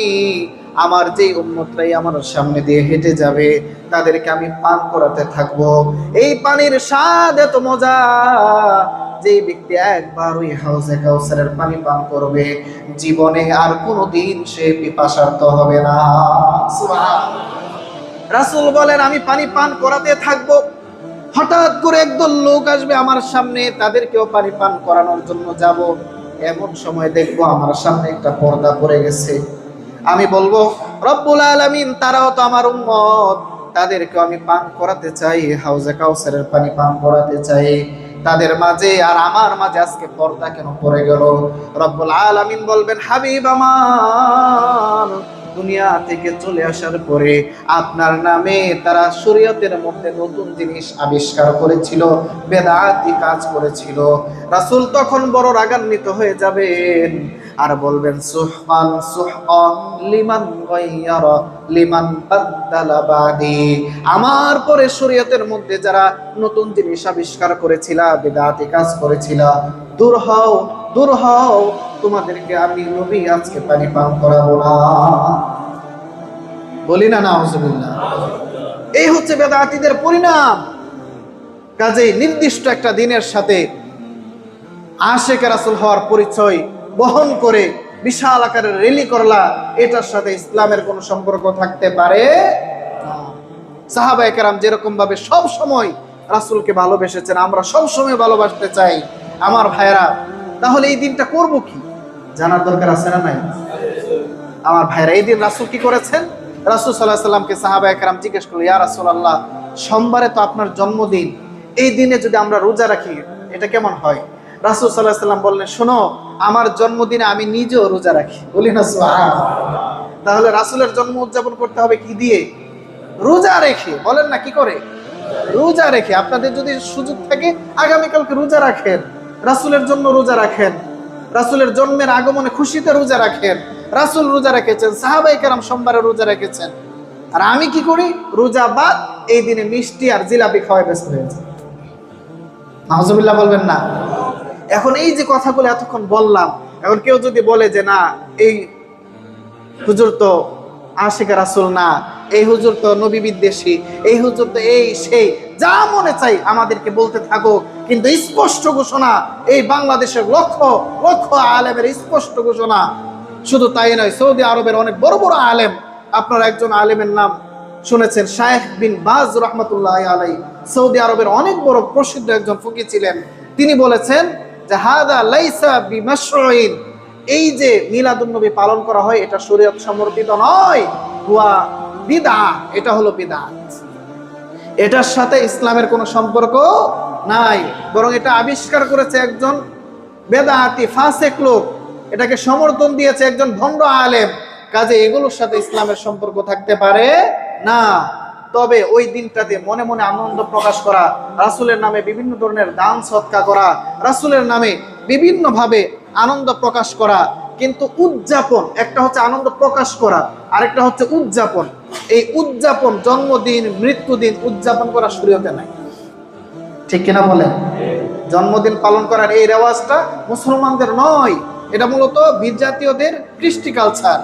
A: আমার যেই উম্মতরাই আমার সামনে দিয়ে হেঁটে যাবে তাদেরকে আমি পান করাতে থাকবো। এই পানির স্বাদ এত মজা, যেই ব্যক্তি একবার ওই হাউজে কাউসারের পানি পান করবে জীবনে আর কোনোদিন সে পিপাসার্ত হবে না। সুবহানাল্লাহ। রাসূল বলেন, আমি পানি পান করাতে থাকবো। হঠাৎ করে একদল লোক আসবে আমার সামনে, তাদেরকেও পানি পান করানোর জন্য যাব। এমন সময় দেখবো আমার সামনে একটা পর্দা পড়ে গেছে। আমি বলবো, রব্বুল আলামিন, তারাও তো আমার উম্মত, তাদেরকেও আমি পান করাতে চাই, হাউজে কাউসারের পানি পান করাতে চাই। তাদের মাঝে আর আমার মাঝে আজকে পর্দা কেন পড়ে গেল? রব্বুল আলামিন বলবেন, হাবিব আমার, দুনিয়া থেকে চলে আসার পরে আপনার নামে তারা শরীয়তের মধ্যে নতুন জিনিস আবিষ্কার করেছিল, বেদাতি কাজ করেছিল। রাসূল তখন বড় রাগান্বিত হয়ে যাবেন আর বলবেন, সুহকান সুহকা লিমান গায়্যারা লিমান বাদদালা বাদি। আমার পরে শরীয়তের মধ্যে যারা নতুন জিনিস আবিষ্কার করেছিল, বেদাতি কাজ করেছিল, দূর হও, দূর হও, তোমাদেরকে আমি নবী আজকে পানি পান করাবো না। বলি না নাউযুবিল্লাহ। এই হচ্ছে বেদাতীদের পরিণাম। কাজেই নির্দিষ্ট একটা দিনের সাথে আশিক রাসূল হওয়ার পরিচয় বহন করে বিশাল আকারের র্যালি করলা, এটার সাথে ইসলামের কোনো সম্পর্ক থাকতে পারে না। সাহাবায়ে কেরাম যেরকম ভাবে সব সময় রাসূলকে ভালোবেসেছেন, আমরা সব সময় ভালোবাসতে চাই। আমার ভাইরা, তাহলে এই দিনটা করব কি জানার দরকার আছে না নাই? আমার ভাইরা, এই দিন রাসূল কি করেছেন? রাসূল সাল্লাল্লাহু আলাইহি সাল্লামকে সাহাবায়ে কেরাম জিজ্ঞেস করল, ইয়া রাসূলুল্লাহ, সোমবারে তো আপনার জন্মদিন, এই দিনে যদি আমরা রোজা রাখি এটা কেমন হয়? রাসূল সাল্লাল্লাহু আলাইহি সাল্লাম বললেন, শোনো, আমার জন্মদিনে আমি নিজেও রোজা রাখি। বলি না সুবহানাল্লাহ। তাহলে রাসূলের জন্ম উদযাপন করতে হবে কি দিয়ে? রোজা রেখে। বলেন না, কি করে? রোজা রেখে। আপনাদের যদি সুযোগ থাকে আগামীকালকে রোজা রাখেন, রাসূলের জন্য রোজা রাখেন, রাসূলের জন্মের আগমনে খুশিতে রোজা রাখেন। রাসূল রোজা রেখেছেন, সাহাবায়ে কেরাম সোমবারে রোজা রেখেছেন। আর আমি কি করি? রোজা বাদ এই দিনে মিষ্টি আর জিলাপি খাওয়ায় ব্যস্ত হয়েছে। নাউযুবিল্লাহ বলবেন না? এখন এই যে কথাগুলো এতক্ষণ বললাম, এখন কেউ যদি বলে যে না, এই হুজুর তো আশিক রাসূল না, এই হুজুর তো নবী বিদ্বেষী, এই হুজুর তো এই সেই, যা মনে চাই আমাদেরকে বলতে থাকো, কিন্তু স্পষ্ট ঘোষণা, এই বাংলাদেশের লক্ষ লক্ষ আলেমের স্পষ্ট ঘোষণা। শুধু তাই নয়, সৌদি আরবের অনেক বড় বড় আলেম, আপনারা একজন আলেমের নাম শুনেছেন, শায়েখ বিন বাজ রাহমাতুল্লাহি আলাইহি, সৌদি আরবের অনেক বড় প্রসিদ্ধ একজন ফকি ছিলেন। তিনি বলেছেন যে হাদা লাইসা বিমাশরুইন, এই যে মিলাদুন নবী পালন করা হয় এটা শরীয়ত সমর্থিত নয়, হুয়া বিদআহ, এটা হলো বিদআত। এটার সাথে ইসলামের কোনো সম্পর্ক নাই, বরং এটা আবিষ্কার করেছে একজন বেদাতি ফাসিক লোক, এটাকে সমর্থন দিয়েছে একজন ভণ্ড আলেম। কাজে এগুলোর সাথে ইসলামের সম্পর্ক থাকতে পারে না। তবে ওই দিনটাতে মনে মনে আনন্দ প্রকাশ করা, রাসূলের নামে বিভিন্ন ধরনের দান সদকা করা, রাসূলের নামে বিভিন্ন ভাবে আনন্দ প্রকাশ করা, কিন্তু উদযাপন, একটা হচ্ছে আনন্দ প্রকাশ করা, আরেকটা হচ্ছে উদযাপন। এই উদযাপন, জন্মদিন, মৃত্যুদিন উদযাপন করা শরীয়তে নাই। ঠিক কিনা বলেন? জন্মদিন পালন করার এই রেওয়াজটা মুসলমানদের নয়, এটা মূলত বিজাতীয়দের কৃষ্টি কালচার।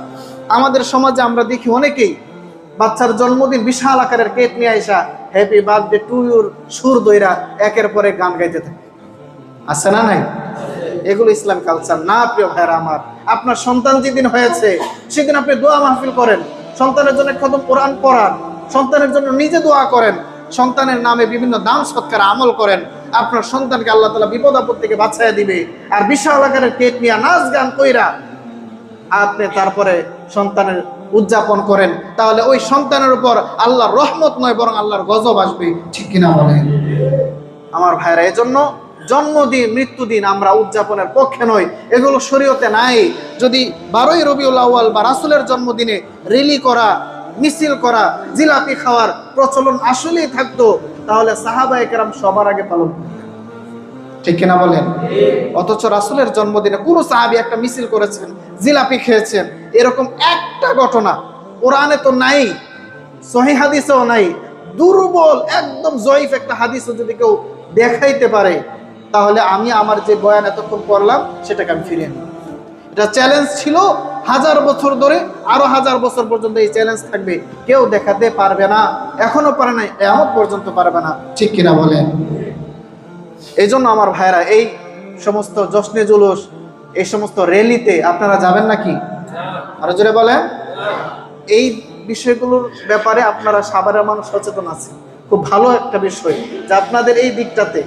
A: আমাদের সমাজে আমরা দেখি অনেকেই বাচ্চার জন্মদিন বিশাল আকারের কেক নিয়ে আসা, হ্যাপি বার্থডে টু ইউর সুর দইরা একের পরে গান গাইতে থাকে, আছে না নাই? এগুলো ইসলাম কালচার না প্রিয় ভাইরা আমার। আপনার সন্তান যেদিন হয়েছে সেদিন আপনি দোয়া মাহফিল করেন, সন্তানের জন্য খতম কোরআন পড়ান, সন্তানের জন্য নিজে দোয়া করেন, সন্তানের নামে বিভিন্ন দান সৎকার আমল করেন। আপনার সন্তানকে আল্লাহ তাআলা বিপদ আপদ থেকে বাঁচাইয়া দিবে। আর বিশাল আকারের কেক নিয়ে নাচ গান কইরা আপনি তারপরে সন্তানের উদযাপন করেন, তাহলে ওই সন্তানের উপর আল্লাহর রহমত নয় বরং আল্লাহর গজব আসবে, ঠিক কিনা বলেন আমার ভাইরা? এজন্য জন্মদিন মৃত্যুদিন আমরা উদযাপনের পক্ষে নই, এগুলো শরীয়তে নাই। যদি 12ই রবিউল আউয়াল বা রাসূলের জন্মদিনে র্যালি করা, মিছিল করা, জিলাপি খাওয়ার প্রচলন আসলেই থাকতো, তাহলে সাহাবায়ে কেরাম সবার আগে পালন করতেন, ঠিক কিনা বলেন? অথচ রাসূলের জন্মদিনে পুরো সাহাবী একটা মিছিল করেছেন, জিলাপি খেয়েছেন, এরকম একটা ঘটনা কোরআনে তো নাই, সহিহ হাদিসেও নাই। দুর্বল একদম জয়ীফ একটা হাদিসও যদি কেউ দেখাইতে পারে, তাহলে আমি আমার যে বয়ান এতক্ষণ করলাম সেটাকে আমি ফিরিয়ে নিই। এটা চ্যালেঞ্জ ছিল 1000 বছর ধরে, আরো 1000 বছর পর্যন্ত এই চ্যালেঞ্জ থাকবে, কেউ দেখাতে পারবে না, এখনো পারে না, কিয়ামত পর্যন্ত পারবে না, ঠিক কিনা বলেন? এই জন্য আমার ভাইরা, এই সমস্ত জশ্নে জুলুস, এই সমস্ত র্যালিতে আপনারা যাবেন নাকি? আরো জোরে বলেন। এই বিষয়গুলোর ব্যাপারে আপনারা সাভারের মানুষ সচেতন আছে, খুব ভালো একটা বিষয় যে আপনাদের এই দিকটাতে,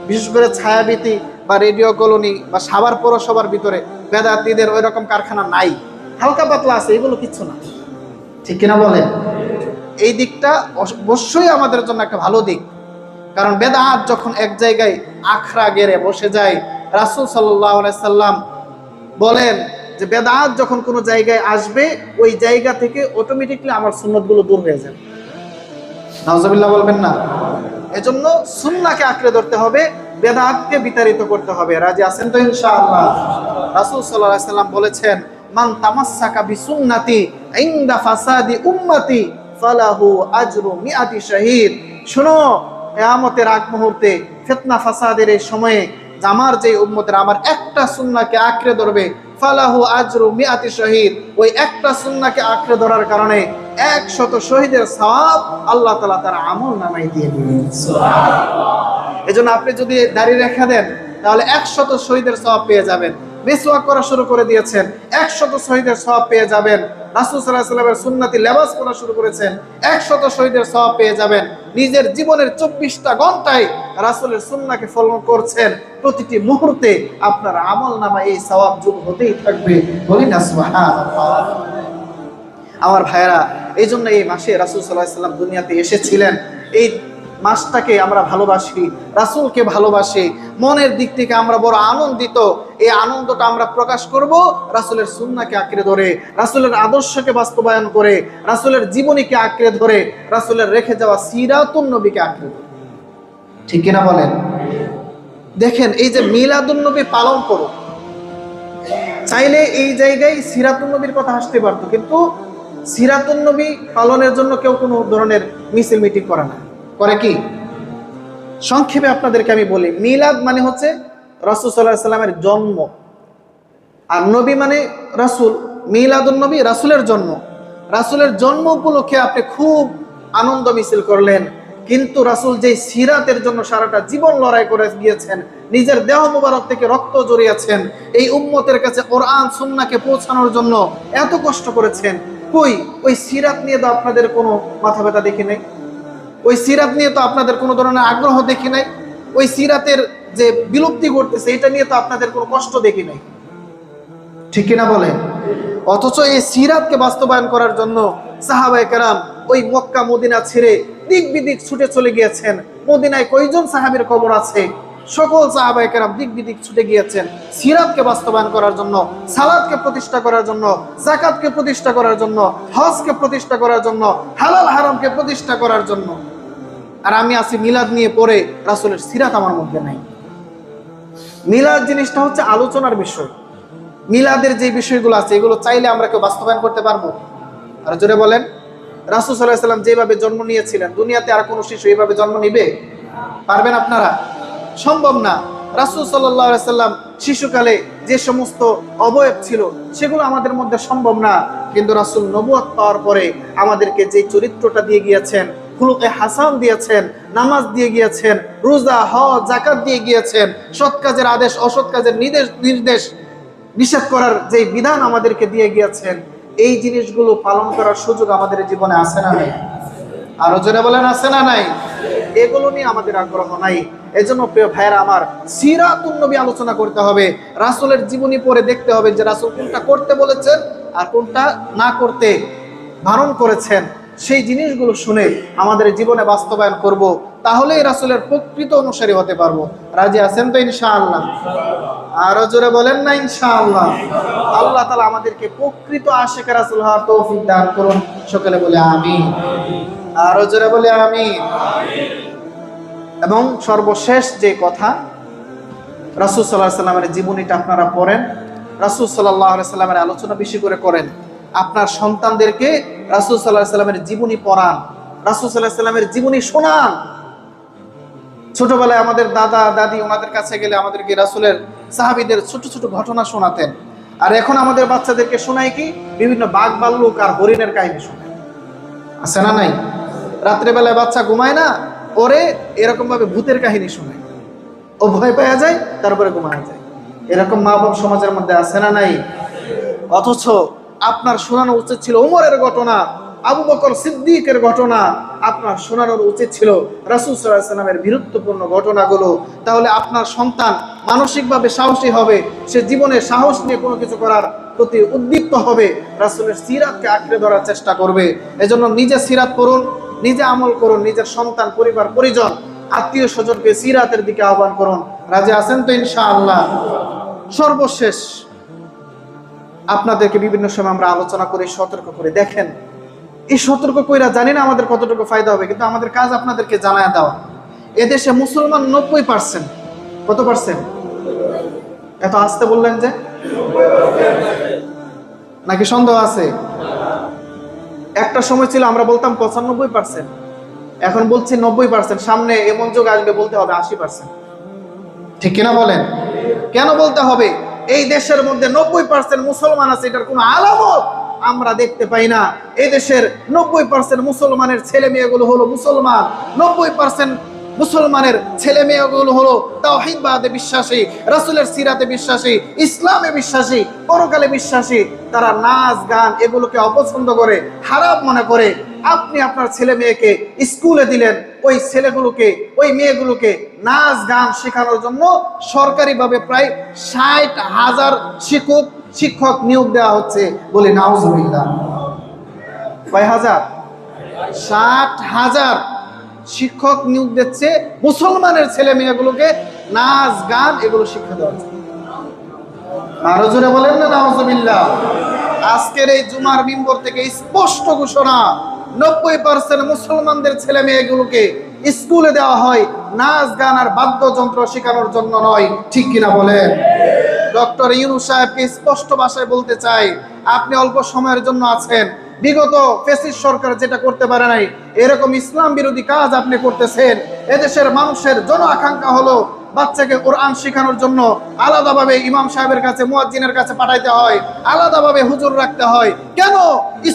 A: বিশেষ করে ছায়াবীতি বা রেডিও কলোনি বা সাভার পৌরসভার ভিতরে বেদাতীদের ওই রকম কারখানা নাই, হালকা পাতলা আছে, এগুলো কিচ্ছু না, ঠিক কিনা বলেন? এই দিকটা অবশ্যই আমাদের জন্য একটা ভালো দিক, কারণ বেদাত যখন এক জায়গায় আখড়া গেড়ে বসে যায়, রাসূল সাল্লাল্লাহু আলাইহি সাল্লাম বলেন যে বেদাত যখন কোনো জায়গায় আসবে ওই জায়গা থেকে অটোমেটিকলি আমার সুন্নতগুলো দূর হয়ে যাবে। নাউজুবিল্লাহ বলবেন না? এজন্য সুন্নাহকে আঁকড়ে ধরতে হবে, বেদাতকে বিতাড়িত করতে হবে। রাজি আছেন তো ইনশাআল্লাহ? রাসূল সাল্লাল্লাহু আলাইহি সাল্লাম বলেছেন, মান তামাসসাকা বিসুন্নতি ইনদা ফাসাদি উম্মতি ফালাহু আজরু মিআতি শাহীদ। শুনো, কিয়ামতের আগ মুহূর্তে ফিতনা ফাসাদের এই সময়ে আমার যে উম্মতের আমার একটা সুন্নাহকে আঁকড়ে ধরবে, ফালাহু আজরু মিআতি শাহীদ, ওই একটা সুন্নাহকে আঁকড়ে ধরার কারণে 100 শহীদের সওয়াব আল্লাহ তাআলা তার আমল নামায় দিয়ে দিবেন। সুবহানাল্লাহ। এজন্য আপনি যদি দাঁড়িয়ে রেখে দেন তাহলে 100 শহীদের সওয়াব পেয়ে যাবেন। মিসওয়াক করা শুরু করে দিয়েছেন, 100 শহীদের সওয়াব পেয়ে যাবেন। রাসূল সাল্লাল্লাহু আলাইহি ওয়াসাল্লামের সুন্নতি লেবাস পরা শুরু করেছেন, 100 শহীদের সওয়াব পেয়ে যাবেন। নিজের জীবনের 24টা ঘন্টায় রাসূলের সুন্নাহকে ফলো করছেন, প্রতিটি মুহূর্তে আপনার আমল নামায় এই সওয়াব যোগ হতেই থাকবে। বলি না সুবহানাল্লাহ। আমার ভাইয়েরা, এই জন্য এই মাসে রাসূল সাল্লাল্লাহু আলাইহি ওয়াসাল্লাম দুনিয়াতে এসেছিলেন। এই মাসটাকে আমরা ভালোবাসি, রাসূলকে ভালোবাসি, মনের দিক থেকে আমরা বড় আনন্দিত। এই আনন্দটা আমরা প্রকাশ করব রাসূলের সুন্নাহকে আঁকড়ে ধরে, রাসূলের আদর্শকে বাস্তবায়ন করে, রাসূলের জীবনীকে আঁকড়ে ধরে, রাসূলের রেখে যাওয়া সিরাতুন নবীকে আঁকড়ে ধরে, ঠিক কিনা বলেন? দেখেন, এই যে মিলাদুন নবী পালন করো, চাইলে এই জায়গায় সিরাতুন নবীর কথা আসতে পারতো, কিন্তু সিরাতুন নবী পালনের জন্য কেউ কোনো ধরনের মিছিল মিটিং করে না, করে কি? সংক্ষেপে আপনাদেরকে আমি বলি, মিলাদ মানে হচ্ছে রাসূল সাল্লাল্লাহু আলাইহি সাল্লামের জন্ম, আর নবী মানে রাসূল। মিলাদুন নবী রাসূলের জন্ম, রাসূলের জন্ম উপলক্ষে আপনি খুব আনন্দ মিছিল করলেন, কিন্তু রাসূল যেই সিরাতের জন্য সারাটা জীবন লড়াই করে গিয়েছেন, নিজের দেহ মুবারক থেকে রক্ত জড়িয়েছেন, এই উম্মতের কাছে কোরআন সুন্নাহকে পৌঁছানোর জন্য এত কষ্ট করেছেন, কই ওই সিরাত নিয়ে তো আপনাদের কোনো মাথা ব্যথা দেখি নাই, ওই সিরাত নিয়ে তো আপনাদের কোনো ধরনের আগ্রহ দেখি নাই, ওই সিরাতের যে বিলুপ্তি ঘটতেছে এটা নিয়ে তো আপনাদের কোনো কষ্ট দেখি নাই, ঠিক কিনা বলেন? অথচ এই সিরাতকে বাস্তবায়ন করার জন্য সাহাবায়ে কেরাম ওই মক্কা মদিনা ছেড়ে দিক বিদিক ছুটে চলে গিয়েছেন। মদিনায় কয়জন সাহাবীর কবর আছে? সকল সাহাবায়ে কেরাম দিক বিদিক ছুটে গিয়েছেন সিরাতকে বাস্তবায়ন করার জন্য, সালাতকে প্রতিষ্ঠা করার জন্য, যাকাতকে প্রতিষ্ঠা করার জন্য, হজকে প্রতিষ্ঠা করার জন্য, হালাল হারামকে প্রতিষ্ঠা করার জন্য। আর আমি আছি মিলাদ নিয়ে পড়ে, রাসূলের সিরাত আমার মধ্যে নাই। মিলাদ জিনিসটা হচ্ছে আলোচনার বিষয়। মিলাদের যে বিষয়গুলো আছে এগুলো চাইলে আমরা কেউ বাস্তবায়ন করতে পারবো? আর জোরে বলেন। রাসূল সাল্লাল্লাহু আলাইহি ওয়াসাল্লাম যেভাবে জন্ম নিয়েছিলেন, দুনিয়াতে আর কোনো শিশু এইভাবে জন্ম নিবে? পারবেন আপনারা? সম্ভব না। রাসূল সাল্লাল্লাহু আলাইহি ওয়াসাল্লাম শিশুকালে যে সমস্ত অবয়ব ছিল সেগুলো আমাদের মধ্যে সম্ভব না, কিন্তু রাসূল নবুয়ত পাওয়ার পরে আমাদেরকে যে চরিত্রটা দিয়ে গিয়েছেন, খুলুকে হাসান দিয়েছেন, নামাজ দিয়ে গিয়েছেন, রোজা হজ যাকাত দিয়ে গিয়েছেন, সৎ কাজের আদেশ অসৎ কাজের নির্দেশ নিষেধ করার যে বিধান আমাদেরকে দিয়ে গিয়েছেন, এই জিনিসগুলো পালন করার সুযোগ আমাদের জীবনে আছে না নাই? আরো জোরে বলেন আছে না নাই? এগুলো নিয়ে আমাদের আগ্রহ নাই। এজন্য প্রিয় ভাইরা আমার, সিরাতুন নবী আলোচনা করতে হবে, রাসূলের জীবনী পড়ে দেখতে হবে যে রাসূল কোনটা করতে বলেছেন আর কোনটা না করতে বারণ করেছেন। সেই জিনিসগুলো শুনে আমাদের জীবনে বাস্তবায়ন করব, তাহলেই রাসূলের প্রকৃত অনুসারী হতে পারবো। রাজি আছেন তো ইনশাআল্লাহ? আরো জোরে বলেন না ইনশাআল্লাহ? আল্লাহ তাআলা আমাদেরকে প্রকৃত আশিক রাসূল হওয়ার তৌফিক দান করুন। সকলে বলে আমিন। আরো জোরে বলে আমিন। এবং সর্বশেষ যে কথা, রাসূল সাল্লাল্লাহু আলাইহি সাল্লামের জীবনীটা আপনারা পড়েন, রাসূল সাল্লাল্লাহু আলাইহি সাল্লামের আলোচনা বেশি করে করেন। আপনার সন্তানদেরকে রাসূল সাল্লাল্লাহু আলাইহি সাল্লামের জীবনী পড়ান, রাসূল সাল্লাল্লাহু আলাইহি সাল্লামের জীবনী শোনান। ছোটবেলায় আমাদের দাদা দাদি ওনাদের কাছে গেলে আমাদেরকে রাসূলের সাহাবীদের ছোট ছোট ঘটনা শোনাতেন। আর এখন আমাদের বাচ্চাদেরকে শোনায় কি? বিভিন্ন বাঘ ভাল্লুক আর হরিণের কাহিনী শোনায়। আছে না নাই? রাত্রেবেলায় বাচ্চা ঘুমায় না, ওরে এরকম ভাবে ভূতের কাহিনী শোনায়, ও ভয় পাওয়া যায়, তারপরে ঘুমায় যায়। এরকম মা বাপ সমাজের মধ্যে আছে না নাই? অথচ আপনার শোনানো উচিত ছিল ওমরের ঘটনা, আবু বকর সিদ্দিকের ঘটনা। আপনার শোনানোর উচিত ছিল রাসূল সাল্লাল্লাহু আলাইহি সাল্লামের বীরত্বপূর্ণ ঘটনাগুলো। তাহলে আপনার সন্তান মানসিকভাবে সাহসী হবে, সে জীবনে সাহস নিয়ে কোনো কিছু করার প্রতি উদ্দীপ্ত হবে, রাসূলের সিরাতকে আঁকড়ে ধরার চেষ্টা করবে। এজন্য নিজে সিরাত পড়ুন, নিজে আমল করুন, নিজের সন্তান, পরিবার, পরিজন, আত্মীয় স্বজনকে সিরাতের দিকে আহ্বান করুন। রাজি আছেন তো ইনশাআল্লাহ? সর্বশেষ আপনাদেরকে বিভিন্ন সময় আমরা আলোচনা করে সতর্ক করে দেখেন, এই সতর্ক কইরা জানি না আমাদের কতটুকু ফায়দা হবে, কিন্তু আমাদের কাজ আপনাদেরকে জানায় দেওয়া। এদেশে মুসলমান 90%। কত পার্সেন্ট? এত আসতে বললেন যে, নাকি সন্দেহ আছে? একটা সময় ছিল আমরা বলতাম 95%, এখন বলছি 90%। সামনে এমন যুগ আসবে বলতে হবে 80%। ঠিক কিনা বলেন? কেন বলতে হবে? এই দেশের মধ্যে 90% মুসলমান আছে, এটার কোনো আলামত আমরা দেখতে পাই না। এই দেশের 90% মুসলমানের ছেলে মেয়েগুলো হলো মুসলমান, 90% মুসলমানের ছেলে মেয়েগুলো হলো তাওহীদবাদে বিশ্বাসী, রাসূলের সিরাতে বিশ্বাসী, ইসলামে বিশ্বাসী, পরকালে বিশ্বাসী। তারা নাচ গান এগুলোকে অপছন্দ করে, হারাম মনে করে। আপনি আপনার ছেলে মেয়েকে স্কুলে দিলেন, ওই ছেলেগুলোকে, ওই মেয়েগুলোকে নাচ গান শেখানোর জন্য সরকারিভাবে প্রায় 60,000 শিক্ষক নিয়োগ দেওয়া হচ্ছে। বলি নাউজুবিল্লাহ। কয় হাজার? 60,000 শিক্ষক নিয়োগ দিচ্ছে মুসলমানের ছেলে মেয়েগুলোকে নাচ গান এগুলো শিক্ষা দেওয়া হচ্ছে। আরো জোরে বলেন না নাউজুবিল্লাহ। আজকের এই জুমার মিম্বর থেকে স্পষ্ট ঘোষণা, 90% মুসলমানদের ছেলে মেয়েগুলোকে স্কুলে দেওয়া হয় নাচ গান আর বাদ্যযন্ত্র শেখানোর জন্য নয়। ঠিক কিনা বলেন? ডক্টর ইউনূস সাহেবকে স্পষ্ট ভাষায় বলতে চাই, আপনি অল্প সময়ের জন্য আছেন, বিগত ফ্যাসিস্ট সরকার যেটা করতে পারে নাই এরকম ইসলাম বিরোধী কাজ আপনি করতেছেন। এদেশের মানুষের জন আকাঙ্ক্ষা হলো বাচ্চাকে কোরআন শেখানোর জন্য আলাদাভাবে ইমাম সাহেবের কাছে, মুয়াজ্জিনের কাছে পাঠাইতে হয়, আলাদাভাবে হুজুর রাখতে হয়। কেন?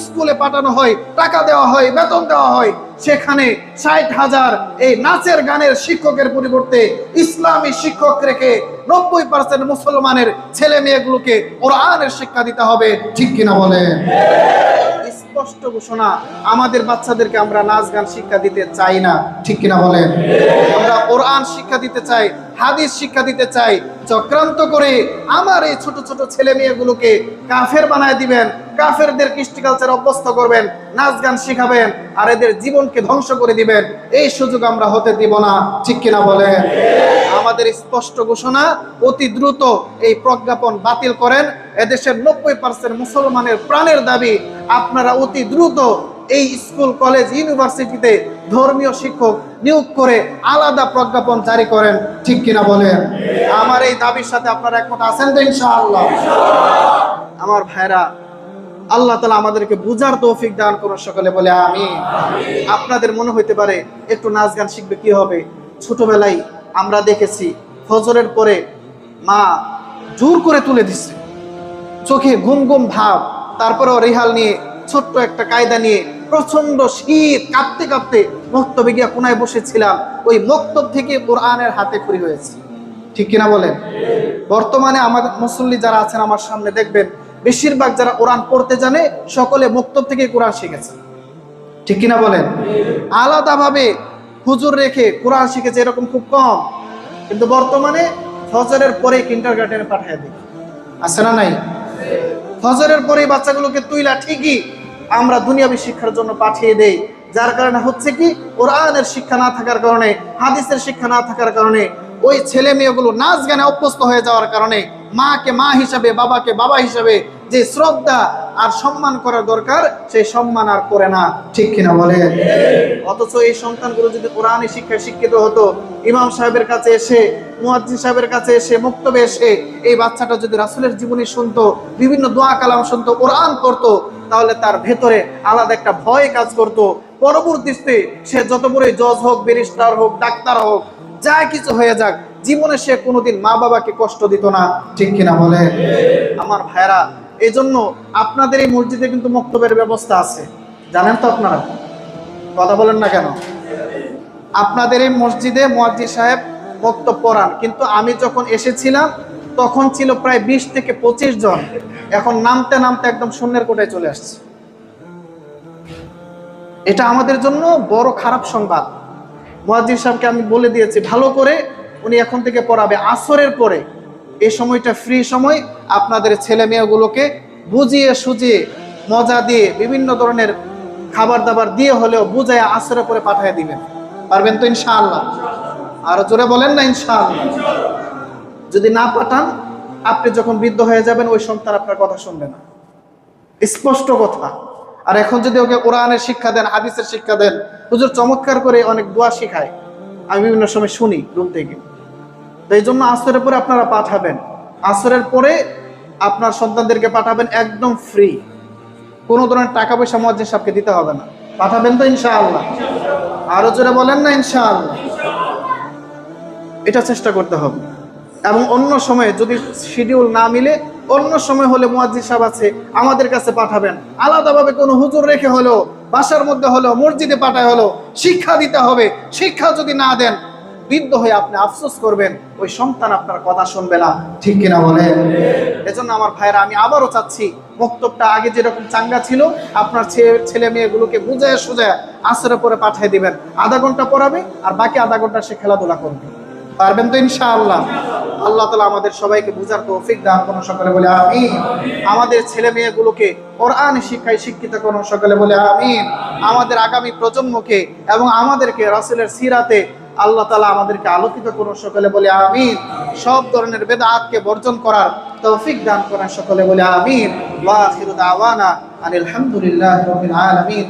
A: স্কুলে পাঠানো হয়, টাকা দেওয়া হয়, বেতন দেওয়া হয়, সেখানে 60,000 এই নাচের গানের শিক্ষকের পরিবর্তে ইসলামী শিক্ষক রেখে 90% মুসলমানের ছেলে মেয়েগুলোকে কোরআনের শিক্ষা দিতে হবে। ঠিক কিনা বলেন? স্পষ্ট ঘোষণা, আমাদের বাচ্চাদেরকে আমরা নাচ গান শিক্ষা দিতে চাই না। ঠিক কিনা বলেন? আমরা কোরআন শিক্ষা দিতে চাই, হাদিস শিক্ষা দিতে চাই। চক্রান্ত করে আমার এই ছোট ছোট ছেলে মেয়েগুলোকে কাফের বানায় দিবেন, কাফেরদের কৃষ্টি কালচার অভ্যস্ত করবেন, নাচ গান শিখাবেন, আর এদের জীবনকে ধ্বংস করে দিবেন। এই সুযোগ আমরা হতে দিব না। ঠিক কিনা বলেন? আমাদের স্পষ্ট ঘোষণা, অতি দ্রুত এই প্রজ্ঞাপন বাতিল করেন। এদেশের 90% মুসলমানের প্রাণের দাবি, আপনারা অতি দ্রুত এই স্কুল, কলেজ, ইউনিভার্সিটিতে ধর্মীয় শিক্ষক নিয়োগ করে আলাদা প্রজ্ঞাপন জারি করেন। ঠিক কিনা বলেন? আমার এই দাবির সাথে আপনারা একমত আছেন তো ইনশাআল্লাহ? আমার ভাইরা, আল্লাহ তাআলা আমাদেরকে বুঝার তৌফিক দান করুন। সকলে বলে আমিন। আপনাদের মনে হইতে পারে একটু নাচ গান শিখবে কি হবে? ছোটবেলায় আমরা দেখেছি ফজরের পরে মা জোর করে তুলে দিচ্ছে, চোখে ঘুম ঘুম ভাব, তারপরেও রেহাল নিয়ে ছোট্ট একটা কায়দা নিয়ে প্রচন্ড শীত, কাঁপতে কাঁপতে মক্তবে গিয়া কোনায় বসেছিলাম। ওই মক্তব থেকে কোরআনের হাতে খড়ি হয়েছে। ঠিক কিনা বলেন? বর্তমানে আমাদের মুসল্লি যারা আছেন আমার সামনে দেখবেন, বেশিরভাগ যারা কোরআন পড়তে জানে সকলে মক্তব থেকে কোরআন শিখেছে। ঠিক কিনা বলেন? আলাদাভাবে হুজুর রেখে কোরআন শিখেছে এরকম খুব কম। কিন্তু বর্তমানে ফজরের পরে কিন্ডারগার্টেনে পাঠিয়ে দিই, আছে না নাই? ফজরের পরে বাচ্চাগুলোকে তুইলা ঠিকই আমরা দুনিয়াবী শিক্ষার জন্য পাঠিয়ে দেই। যার কারণে হচ্ছে কি, কোরআনের শিক্ষা না থাকার কারণে, হাদিসের শিক্ষা না থাকার কারণে ওই ছেলে মেয়েগুলো নাচ গানে অভ্যস্ত হয়ে যাওয়ার কারণে মাকে মা হিসাবে, বাবাকে বাবা হিসাবে যে শ্রদ্ধা আর সম্মান করার দরকার সেই সম্মান আর করে না। ঠিক কিনা বলে? অথচ এই সন্তানগুলো যদি কোরআনী শিক্ষায় শিক্ষিত হতো, ইমাম সাহেবের কাছে এসে, মুয়াজ্জিন সাহেবের কাছে এসে, মুক্তবে এসে এই বাচ্চাটা যদি রাসূলের জীবনী শুনতো, বিভিন্ন দোয়া কালাম শুনতো, কোরআন পড়তো, তাহলে তার ভেতরে আলাদা একটা ভয় কাজ করতো। পরবর্তীতে সে যত বড় জজ হোক, ব্যারিস্টার হোক, ডাক্তার হোক, যা কিছু হয়ে যাক, জীবনে সে কোনোদিন মা বাবাকে কষ্ট দিত না। ঠিক কিনা বলে? আমার ভাইরা, এই জন্য আপনাদের এই মসজিদে কিন্তু মক্তবের ব্যবস্থা আছে, জানেন তো আপনারা? কথা বলেন না কেন? আপনাদের এই মসজিদে মুয়াজ্জিন সাহেব মক্তব পড়ান, কিন্তু আমি যখন এসেছিলাম তখন ছিল প্রায় 20 থেকে 25 জন। এখন নামতে নামতে একদম শূন্যের কোটায় চলে আসছে। এটা আমাদের জন্য বড় খারাপ সংবাদ। মুয়াজ্জিন সাহেবকে আমি বলে দিয়েছি ভালো করে উনি এখন থেকে পড়াবে আসরের পরে। এই সময়টা ফ্রি সময়, আপনাদের ছেলে মেয়েগুলোকে বুঝিয়ে সুজিয়ে মজা দিয়ে বিভিন্ন ধরনের খাবার দাবার দিয়ে হলেও বুঝায় আসরের পরে পাঠিয়ে দিবেন। পারবেন তো ইনশাআল্লাহ? আরো জোরে বলেন না ইনশাআল্লাহ। যদি না পাঠান, আপনি যখন বৃদ্ধ হয়ে যাবেন ওই সন্তান আপনার কথা শুনবে না, স্পষ্ট কথা। আর এখন যদি ওকে কোরআনের শিক্ষা দেন, হাদিসের শিক্ষা দেন, হুজুর চমৎকার করে অনেক দোয়া শিখায়, আমি বিভিন্ন সময় শুনি রুম থেকে। তো এই জন্য আসরের পরে আপনারা পাঠাবেন। আসরের পরে আপনার সন্তানদেরকে পাঠাবেন একদম ফ্রি, কোনো ধরনের টাকা পয়সা মুয়াজ্জিন সাহেবকে দিতে হবে না। পাঠাবেন তো ইনশাআল্লাহ? আরো জোরে বলেন না ইনশাআল্লাহ? এটা চেষ্টা করতে হবে। এবং অন্য সময়ে যদি শিডিউল না মিলে, অন্য সময় হলে মুয়াজ্জিন সাহেব আছে, আমাদের কাছে পাঠাবেন। আলাদাভাবে কোনো হুজুর রেখে হলো, বাসার মধ্যে হলো, মসজিদে পাঠায় হলো শিক্ষা দিতে হবে। শিক্ষা যদি না দেন, বৃদ্ধ হয়ে আপনি আফসোস করবেন, ওই সন্তান আপনার কথা শুনবে না। ঠিক কিনা বলে? এজন্য আমার ভাইরা, আমি আবারও চাচ্ছি, মক্তবটা আগে যেরকম চাঙ্গা ছিল, আপনার ছেলে মেয়েগুলোকে বুঝায় সুজায় আসরের পরে পাঠিয়ে দিবেন। আধা ঘন্টা পড়াবে আর বাকি আধা ঘন্টা সে খেলাধুলা করবে। পারবেন তো ইনশাআল্লাহ? আল্লাহ তাআলা আমাদের সবাইকে বুঝার তৌফিক দান করুন, সকলে বলে আমিন। আমাদের ছেলে মেয়েগুলোকে কোরআন শিক্ষায় শিক্ষিত করুন, সকলে বলে আমিন। আমাদের আগামী প্রজন্মকে এবং আমাদেরকে রাসূলের সিরাতে আল্লাহ তাআলা আমাদেরকে আলোকিত করুন, সকলে বলে আমিন। সব ধরনের বেদাতকে বর্জন করার তৌফিক দান করেন, সকলে বলে আমিন। ওয়া আখিরু দাওয়ানা আনিল হামদুলিল্লাহি রাব্বিল আলামিন।